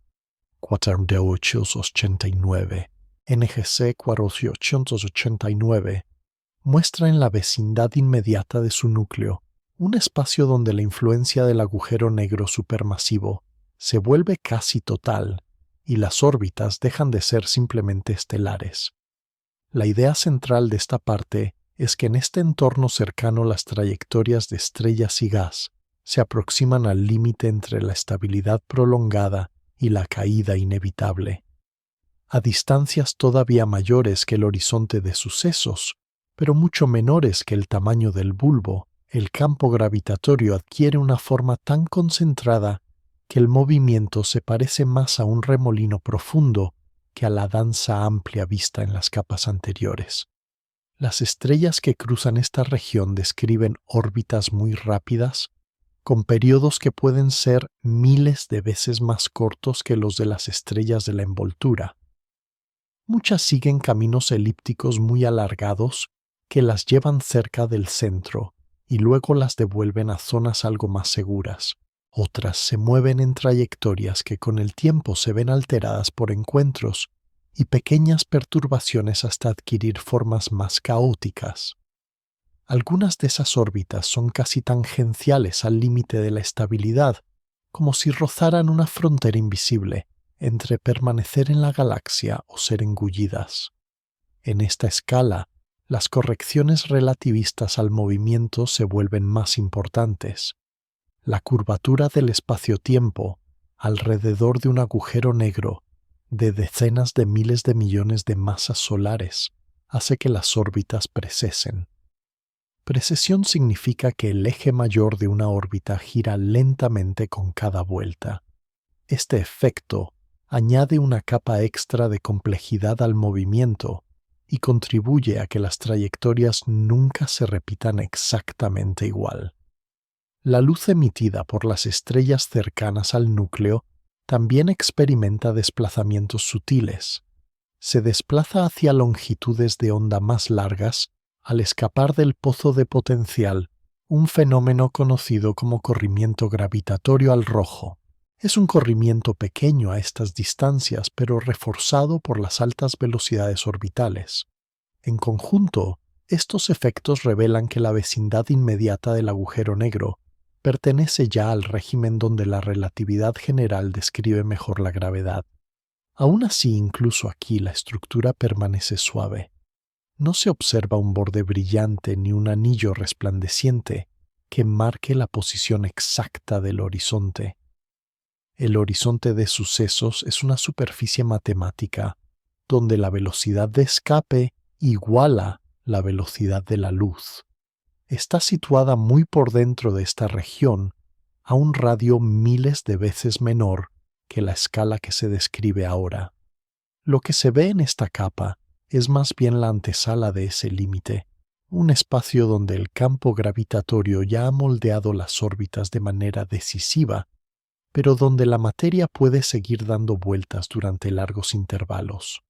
4889. NGC 4889 muestra en la vecindad inmediata de su núcleo un espacio donde la influencia del agujero negro supermasivo se vuelve casi total y las órbitas dejan de ser simplemente estelares. La idea central de esta parte es que en este entorno cercano las trayectorias de estrellas y gas se aproximan al límite entre la estabilidad prolongada y la caída inevitable. A distancias todavía mayores que el horizonte de sucesos, pero mucho menores que el tamaño del bulbo, el campo gravitatorio adquiere una forma tan concentrada que el movimiento se parece más a un remolino profundo que a la danza amplia vista en las capas anteriores. Las estrellas que cruzan esta región describen órbitas muy rápidas, con periodos que pueden ser miles de veces más cortos que los de las estrellas de la envoltura. Muchas siguen caminos elípticos muy alargados que las llevan cerca del centro y luego las devuelven a zonas algo más seguras. Otras se mueven en trayectorias que con el tiempo se ven alteradas por encuentros y pequeñas perturbaciones hasta adquirir formas más caóticas. Algunas de esas órbitas son casi tangenciales al límite de la estabilidad, como si rozaran una frontera invisible entre permanecer en la galaxia o ser engullidas. En esta escala, las correcciones relativistas al movimiento se vuelven más importantes. La curvatura del espacio-tiempo alrededor de un agujero negro de decenas de miles de millones de masas solares hace que las órbitas precesen. Precesión significa que el eje mayor de una órbita gira lentamente con cada vuelta. Este efecto añade una capa extra de complejidad al movimiento y contribuye a que las trayectorias nunca se repitan exactamente igual. La luz emitida por las estrellas cercanas al núcleo también experimenta desplazamientos sutiles. Se desplaza hacia longitudes de onda más largas al escapar del pozo de potencial, un fenómeno conocido como corrimiento gravitatorio al rojo. Es un corrimiento pequeño a estas distancias, pero reforzado por las altas velocidades orbitales. En conjunto, estos efectos revelan que la vecindad inmediata del agujero negro pertenece ya al régimen donde la relatividad general describe mejor la gravedad. Aún así, incluso aquí la estructura permanece suave. No se observa un borde brillante ni un anillo resplandeciente que marque la posición exacta del horizonte. El horizonte de sucesos es una superficie matemática donde la velocidad de escape iguala la velocidad de la luz. Está situada muy por dentro de esta región, a un radio miles de veces menor que la escala que se describe ahora. Lo que se ve en esta capa es más bien la antesala de ese límite, un espacio donde el campo gravitatorio ya ha moldeado las órbitas de manera decisiva, pero donde la materia puede seguir dando vueltas durante largos intervalos.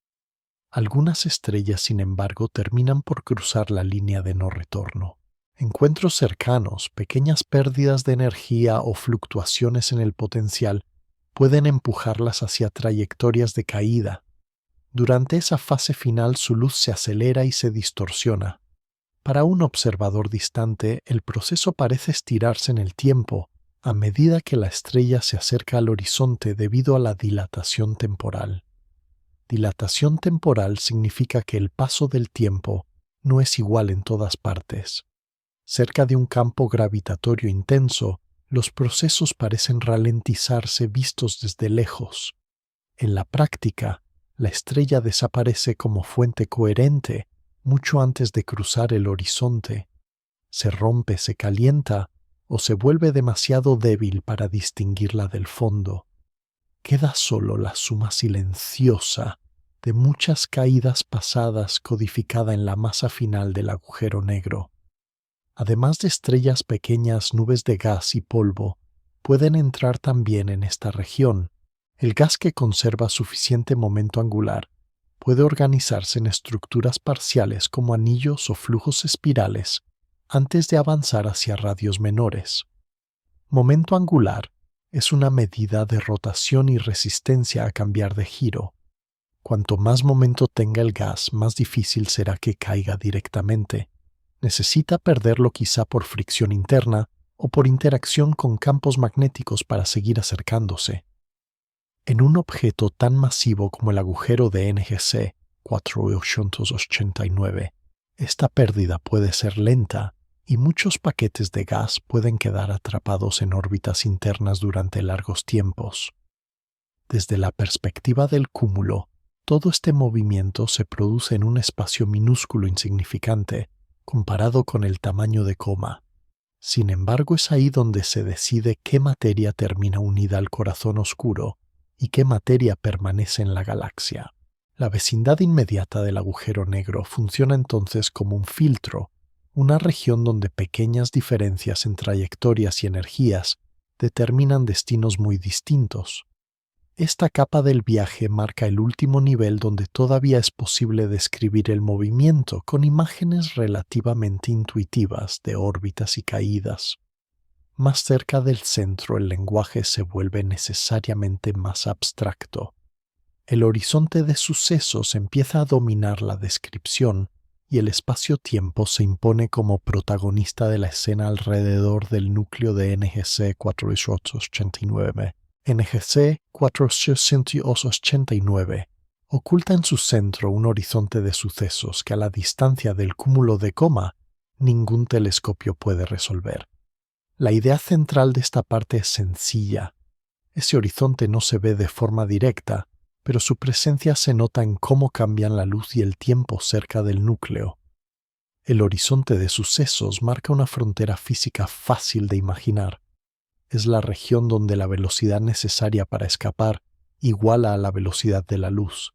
Algunas estrellas, sin embargo, terminan por cruzar la línea de no retorno. Encuentros cercanos, pequeñas pérdidas de energía o fluctuaciones en el potencial pueden empujarlas hacia trayectorias de caída. Durante esa fase final su luz se acelera y se distorsiona. Para un observador distante, el proceso parece estirarse en el tiempo a medida que la estrella se acerca al horizonte debido a la dilatación temporal. Dilatación temporal significa que el paso del tiempo no es igual en todas partes. Cerca de un campo gravitatorio intenso, los procesos parecen ralentizarse vistos desde lejos. En la práctica, la estrella desaparece como fuente coherente mucho antes de cruzar el horizonte. Se rompe, se calienta o se vuelve demasiado débil para distinguirla del fondo. Queda solo la suma silenciosa de muchas caídas pasadas codificada en la masa final del agujero negro. Además de estrellas pequeñas, nubes de gas y polvo pueden entrar también en esta región. El gas que conserva suficiente momento angular puede organizarse en estructuras parciales como anillos o flujos espirales antes de avanzar hacia radios menores. Momento angular es una medida de rotación y resistencia a cambiar de giro. Cuanto más momento tenga el gas, más difícil será que caiga directamente. Necesita perderlo quizá por fricción interna o por interacción con campos magnéticos para seguir acercándose. En un objeto tan masivo como el agujero de NGC 4889, esta pérdida puede ser lenta y muchos paquetes de gas pueden quedar atrapados en órbitas internas durante largos tiempos. Desde la perspectiva del cúmulo, todo este movimiento se produce en un espacio minúsculo insignificante comparado con el tamaño de coma. Sin embargo, es ahí donde se decide qué materia termina unida al corazón oscuro y qué materia permanece en la galaxia. La vecindad inmediata del agujero negro funciona entonces como un filtro, una región donde pequeñas diferencias en trayectorias y energías determinan destinos muy distintos. Esta capa del viaje marca el último nivel donde todavía es posible describir el movimiento con imágenes relativamente intuitivas de órbitas y caídas. Más cerca del centro, el lenguaje se vuelve necesariamente más abstracto. El horizonte de sucesos empieza a dominar la descripción y el espacio-tiempo se impone como protagonista de la escena alrededor del núcleo de NGC 4889. NGC 489 oculta en su centro un horizonte de sucesos que a la distancia del cúmulo de coma ningún telescopio puede resolver. La idea central de esta parte es sencilla. Ese horizonte no se ve de forma directa, pero su presencia se nota en cómo cambian la luz y el tiempo cerca del núcleo. El horizonte de sucesos marca una frontera física fácil de imaginar. Es la región donde la velocidad necesaria para escapar iguala a la velocidad de la luz.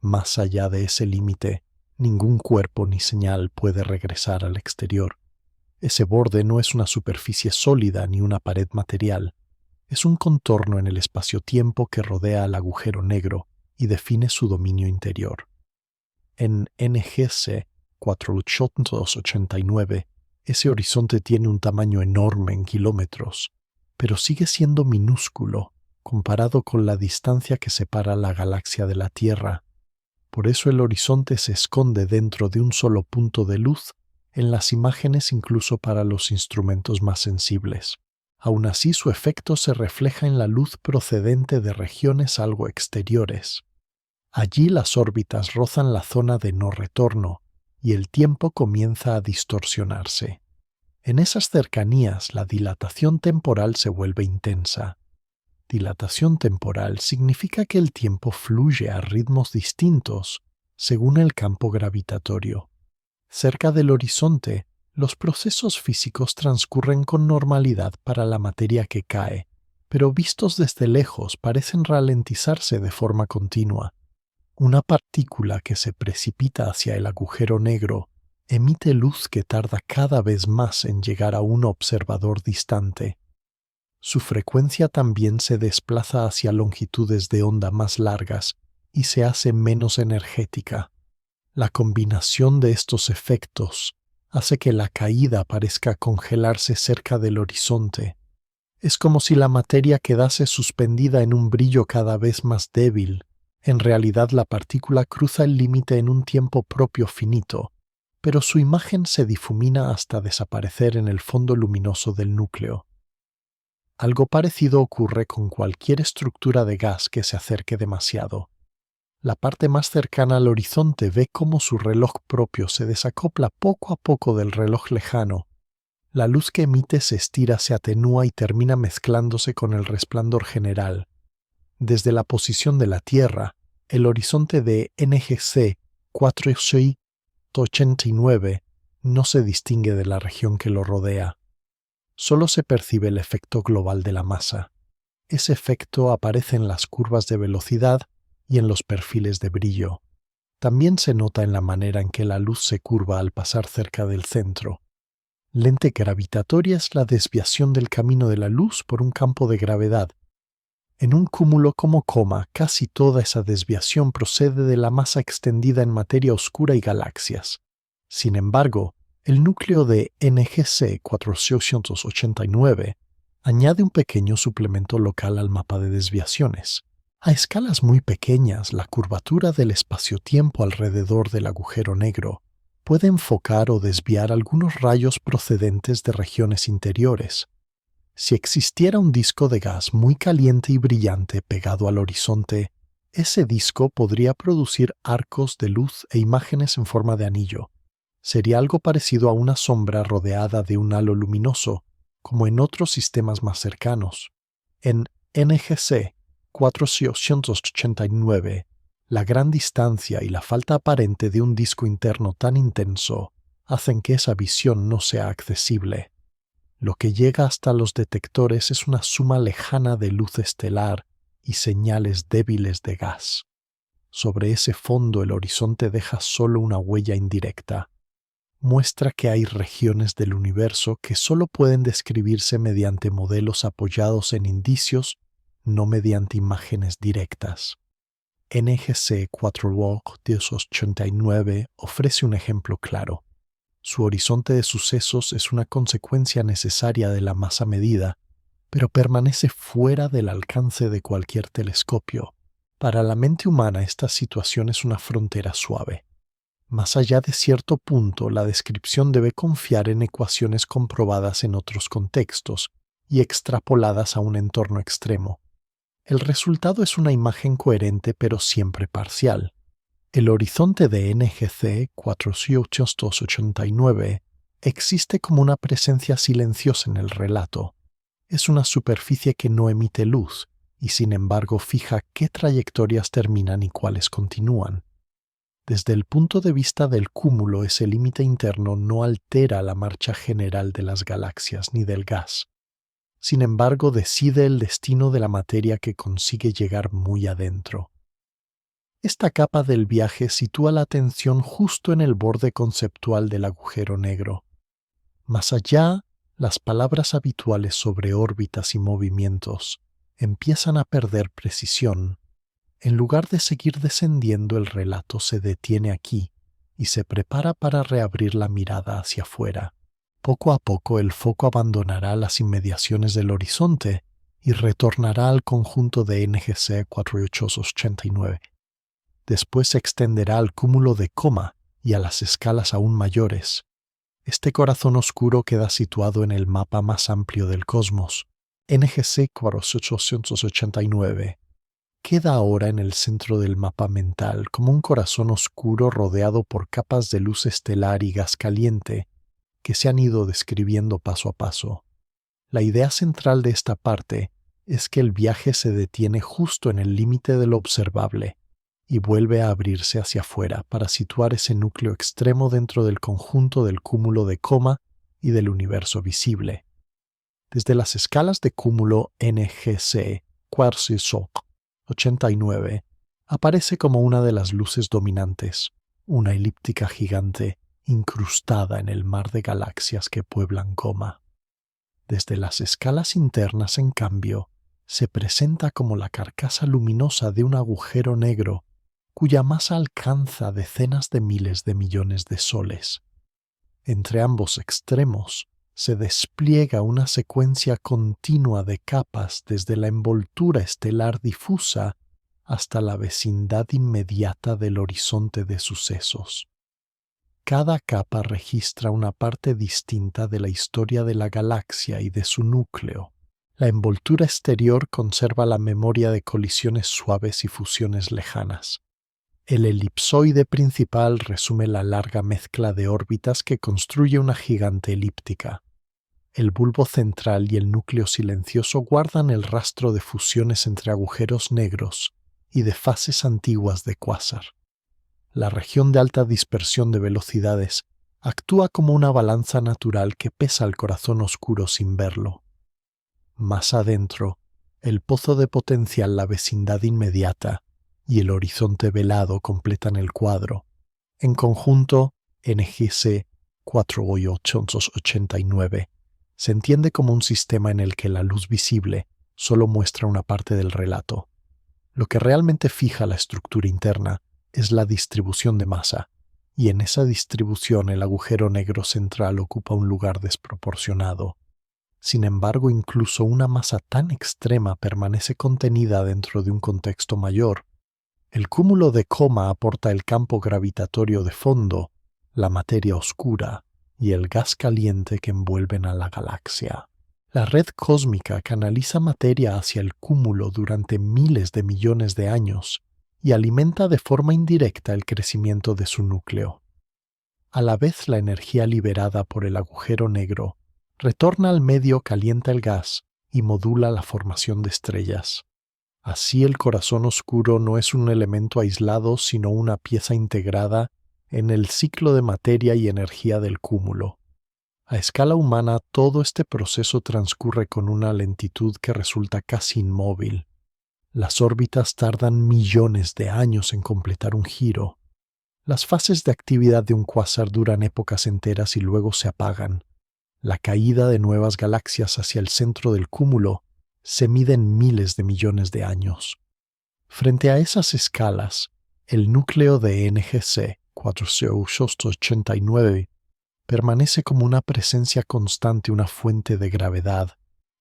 Más allá de ese límite, ningún cuerpo ni señal puede regresar al exterior. Ese borde no es una superficie sólida ni una pared material. Es un contorno en el espacio-tiempo que rodea al agujero negro y define su dominio interior. En NGC 4889, ese horizonte tiene un tamaño enorme en kilómetros, pero sigue siendo minúsculo comparado con la distancia que separa la galaxia de la Tierra. Por eso el horizonte se esconde dentro de un solo punto de luz en las imágenes incluso para los instrumentos más sensibles. Aún así, su efecto se refleja en la luz procedente de regiones algo exteriores. Allí las órbitas rozan la zona de no retorno y el tiempo comienza a distorsionarse. En esas cercanías, la dilatación temporal se vuelve intensa. Dilatación temporal significa que el tiempo fluye a ritmos distintos según el campo gravitatorio. Cerca del horizonte, Los procesos físicos transcurren con normalidad para la materia que cae, pero vistos desde lejos parecen ralentizarse de forma continua. Una partícula que se precipita hacia el agujero negro emite luz que tarda cada vez más en llegar a un observador distante. Su frecuencia también se desplaza hacia longitudes de onda más largas y se hace menos energética. La combinación de estos efectos hace que la caída parezca congelarse cerca del horizonte. Es como si la materia quedase suspendida en un brillo cada vez más débil. En realidad la partícula cruza el límite en un tiempo propio finito, pero su imagen se difumina hasta desaparecer en el fondo luminoso del núcleo. Algo parecido ocurre con cualquier estructura de gas que se acerque demasiado. La parte más cercana al horizonte ve cómo su reloj propio se desacopla poco a poco del reloj lejano. La luz que emite se estira, se atenúa y termina mezclándose con el resplandor general. Desde la posición de la Tierra, el horizonte de NGC 489 no se distingue de la región que lo rodea. Solo se percibe el efecto global de la masa. Ese efecto aparece en las curvas de velocidad y en los perfiles de brillo. También se nota en la manera en que la luz se curva al pasar cerca del centro. Lente gravitatoria es la desviación del camino de la luz por un campo de gravedad. En un cúmulo como coma, casi toda esa desviación procede de la masa extendida en materia oscura y galaxias. Sin embargo, el núcleo de NGC 489 añade un pequeño suplemento local al mapa de desviaciones. A escalas muy pequeñas, la curvatura del espacio-tiempo alrededor del agujero negro puede enfocar o desviar algunos rayos procedentes de regiones interiores. Si existiera un disco de gas muy caliente y brillante pegado al horizonte, ese disco podría producir arcos de luz e imágenes en forma de anillo. Sería algo parecido a una sombra rodeada de un halo luminoso, como en otros sistemas más cercanos. En NGC 489, la gran distancia y la falta aparente de un disco interno tan intenso hacen que esa visión no sea accesible. Lo que llega hasta los detectores es una suma lejana de luz estelar y señales débiles de gas. Sobre ese fondo el horizonte deja solo una huella indirecta. Muestra que hay regiones del universo que solo pueden describirse mediante modelos apoyados en indicios, no mediante imágenes directas. NGC 489 ofrece un ejemplo claro. Su horizonte de sucesos es una consecuencia necesaria de la masa medida, pero permanece fuera del alcance de cualquier telescopio. Para la mente humana esta situación es una frontera suave. Más allá de cierto punto, la descripción debe confiar en ecuaciones comprobadas en otros contextos y extrapoladas a un entorno extremo. El resultado es una imagen coherente pero siempre parcial. El horizonte de NGC 489 existe como una presencia silenciosa en el relato. Es una superficie que no emite luz y sin embargo fija qué trayectorias terminan y cuáles continúan. Desde el punto de vista del cúmulo, ese límite interno no altera la marcha general de las galaxias ni del gas. Sin embargo, decide el destino de la materia que consigue llegar muy adentro. Esta capa del viaje sitúa la atención justo en el borde conceptual del agujero negro. Más allá, las palabras habituales sobre órbitas y movimientos empiezan a perder precisión. En lugar de seguir descendiendo, el relato se detiene aquí y se prepara para reabrir la mirada hacia afuera. Poco a poco el foco abandonará las inmediaciones del horizonte y retornará al conjunto de NGC 489. Después se extenderá al cúmulo de coma y a las escalas aún mayores. Este corazón oscuro queda situado en el mapa más amplio del cosmos, NGC 4889. Queda ahora en el centro del mapa mental como un corazón oscuro rodeado por capas de luz estelar y gas caliente que se han ido describiendo paso a paso. La idea central de esta parte es que el viaje se detiene justo en el límite de lo observable y vuelve a abrirse hacia afuera para situar ese núcleo extremo dentro del conjunto del cúmulo de coma y del universo visible. Desde las escalas de cúmulo NGC Quadrant 89, aparece como una de las luces dominantes, una elíptica gigante incrustada en el mar de galaxias que pueblan Coma. Desde las escalas internas, en cambio, se presenta como la carcasa luminosa de un agujero negro cuya masa alcanza decenas de miles de millones de soles. Entre ambos extremos se despliega una secuencia continua de capas desde la envoltura estelar difusa hasta la vecindad inmediata del horizonte de sucesos. Cada capa registra una parte distinta de la historia de la galaxia y de su núcleo. La envoltura exterior conserva la memoria de colisiones suaves y fusiones lejanas. El elipsoide principal resume la larga mezcla de órbitas que construye una gigante elíptica. El bulbo central y el núcleo silencioso guardan el rastro de fusiones entre agujeros negros y de fases antiguas de cuásar. La región de alta dispersión de velocidades actúa como una balanza natural que pesa al corazón oscuro sin verlo. Más adentro, el pozo de potencial, la vecindad inmediata y el horizonte velado completan el cuadro. En conjunto, NGC 4889 se entiende como un sistema en el que la luz visible solo muestra una parte del relato. Lo que realmente fija la estructura interna es la distribución de masa, y en esa distribución el agujero negro central ocupa un lugar desproporcionado. Sin embargo, incluso una masa tan extrema permanece contenida dentro de un contexto mayor. El cúmulo de Coma aporta el campo gravitatorio de fondo, la materia oscura y el gas caliente que envuelven a la galaxia. La red cósmica canaliza materia hacia el cúmulo durante miles de millones de años y alimenta de forma indirecta el crecimiento de su núcleo. A la vez, la energía liberada por el agujero negro retorna al medio, calienta el gas y modula la formación de estrellas. Así, el corazón oscuro no es un elemento aislado, sino una pieza integrada en el ciclo de materia y energía del cúmulo. A escala humana, todo este proceso transcurre con una lentitud que resulta casi inmóvil. Las órbitas tardan millones de años en completar un giro. Las fases de actividad de un cuásar duran épocas enteras y luego se apagan. La caída de nuevas galaxias hacia el centro del cúmulo se mide en miles de millones de años. Frente a esas escalas, el núcleo de NGC 4889 permanece como una presencia constante, una fuente de gravedad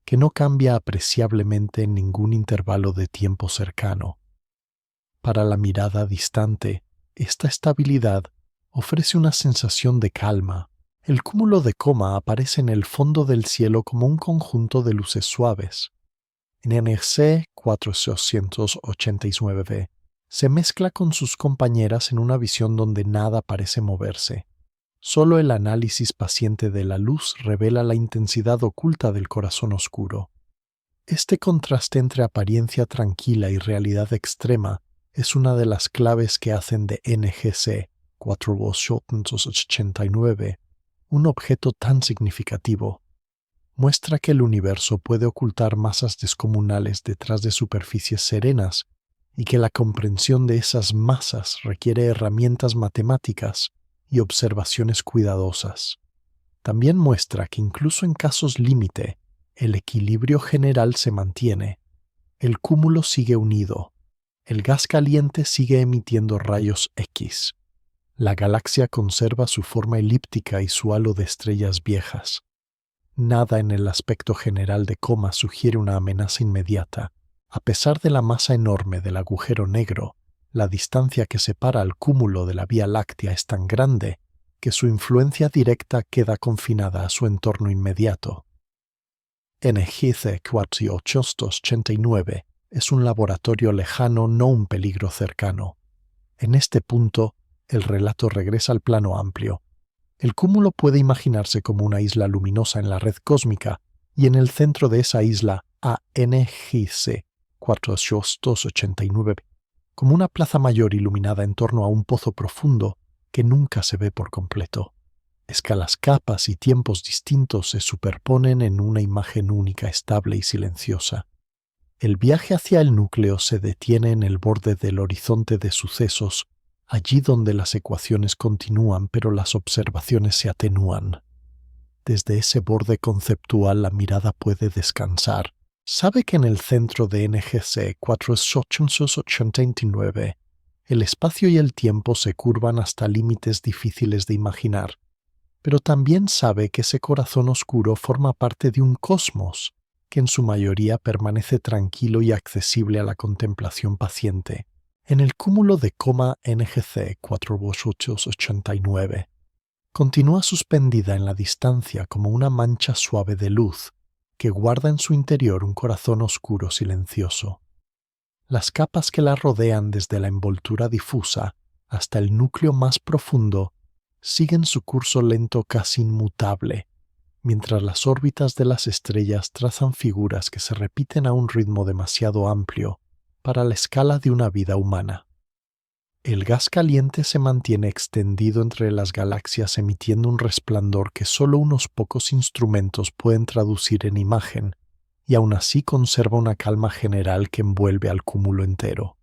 que no cambia apreciablemente en ningún intervalo de tiempo cercano. Para la mirada distante, esta estabilidad ofrece una sensación de calma. El cúmulo de Coma aparece en el fondo del cielo como un conjunto de luces suaves. En NGC 4889 se mezcla con sus compañeras en una visión donde nada parece moverse. Solo el análisis paciente de la luz revela la intensidad oculta del corazón oscuro. Este contraste entre apariencia tranquila y realidad extrema es una de las claves que hacen de NGC 4889 un objeto tan significativo. Muestra que el universo puede ocultar masas descomunales detrás de superficies serenas y que la comprensión de esas masas requiere herramientas matemáticas y observaciones cuidadosas. También muestra que incluso en casos límite, el equilibrio general se mantiene. El cúmulo sigue unido. El gas caliente sigue emitiendo rayos X. La galaxia conserva su forma elíptica y su halo de estrellas viejas. Nada en el aspecto general de Coma sugiere una amenaza inmediata. A pesar de la masa enorme del agujero negro, la distancia que separa al cúmulo de la Vía Láctea es tan grande que su influencia directa queda confinada a su entorno inmediato. NGC 4889 es un laboratorio lejano, no un peligro cercano. En este punto, el relato regresa al plano amplio. El cúmulo puede imaginarse como una isla luminosa en la red cósmica, y en el centro de esa isla, a NGC 4889, como una plaza mayor iluminada en torno a un pozo profundo que nunca se ve por completo. Escalas, capas y tiempos distintos se superponen en una imagen única, estable y silenciosa. El viaje hacia el núcleo se detiene en el borde del horizonte de sucesos, allí donde las ecuaciones continúan pero las observaciones se atenúan. Desde ese borde conceptual la mirada puede descansar. Sabe que en el centro de NGC 4889 el espacio y el tiempo se curvan hasta límites difíciles de imaginar, pero también sabe que ese corazón oscuro forma parte de un cosmos que en su mayoría permanece tranquilo y accesible a la contemplación paciente. En el cúmulo de coma NGC 4889, continúa suspendida en la distancia como una mancha suave de luz que guarda en su interior un corazón oscuro silencioso. Las capas que la rodean desde la envoltura difusa hasta el núcleo más profundo siguen su curso lento casi inmutable, mientras las órbitas de las estrellas trazan figuras que se repiten a un ritmo demasiado amplio para la escala de una vida humana. El gas caliente se mantiene extendido entre las galaxias emitiendo un resplandor que solo unos pocos instrumentos pueden traducir en imagen, y aún así conserva una calma general que envuelve al cúmulo entero.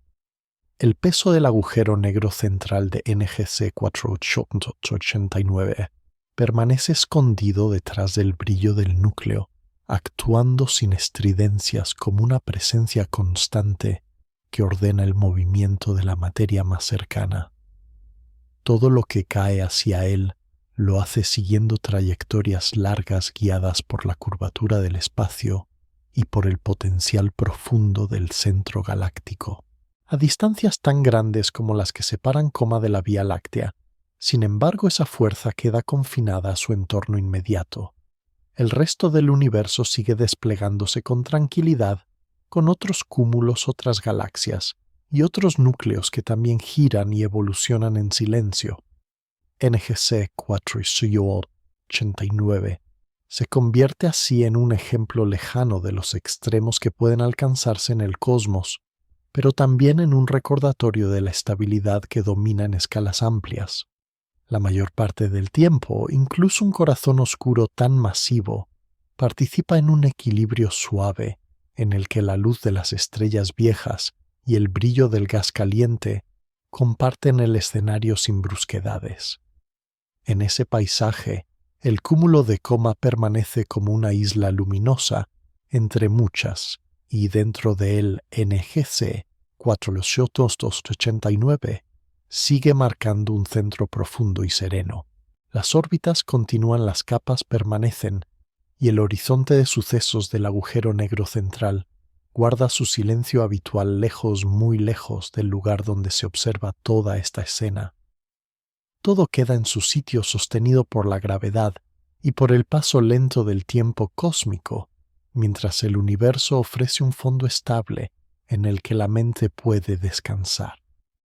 El peso del agujero negro central de NGC 4889 permanece escondido detrás del brillo del núcleo, actuando sin estridencias como una presencia constante que ordena el movimiento de la materia más cercana. Todo lo que cae hacia él lo hace siguiendo trayectorias largas guiadas por la curvatura del espacio y por el potencial profundo del centro galáctico. A distancias tan grandes como las que separan Coma de la Vía Láctea, sin embargo, esa fuerza queda confinada a su entorno inmediato. El resto del universo sigue desplegándose con tranquilidad, con otros cúmulos, otras galaxias y otros núcleos que también giran y evolucionan en silencio. NGC 4889 se convierte así en un ejemplo lejano de los extremos que pueden alcanzarse en el cosmos, pero también en un recordatorio de la estabilidad que domina en escalas amplias. La mayor parte del tiempo, incluso un corazón oscuro tan masivo, participa en un equilibrio suave en el que la luz de las estrellas viejas y el brillo del gas caliente comparten el escenario sin brusquedades. En ese paisaje, el cúmulo de Coma permanece como una isla luminosa entre muchas, y dentro de él NGC 4889 sigue marcando un centro profundo y sereno. Las órbitas continúan, las capas permanecen, y el horizonte de sucesos del agujero negro central guarda su silencio habitual lejos, muy lejos del lugar donde se observa toda esta escena. Todo queda en su sitio sostenido por la gravedad y por el paso lento del tiempo cósmico, mientras el universo ofrece un fondo estable en el que la mente puede descansar.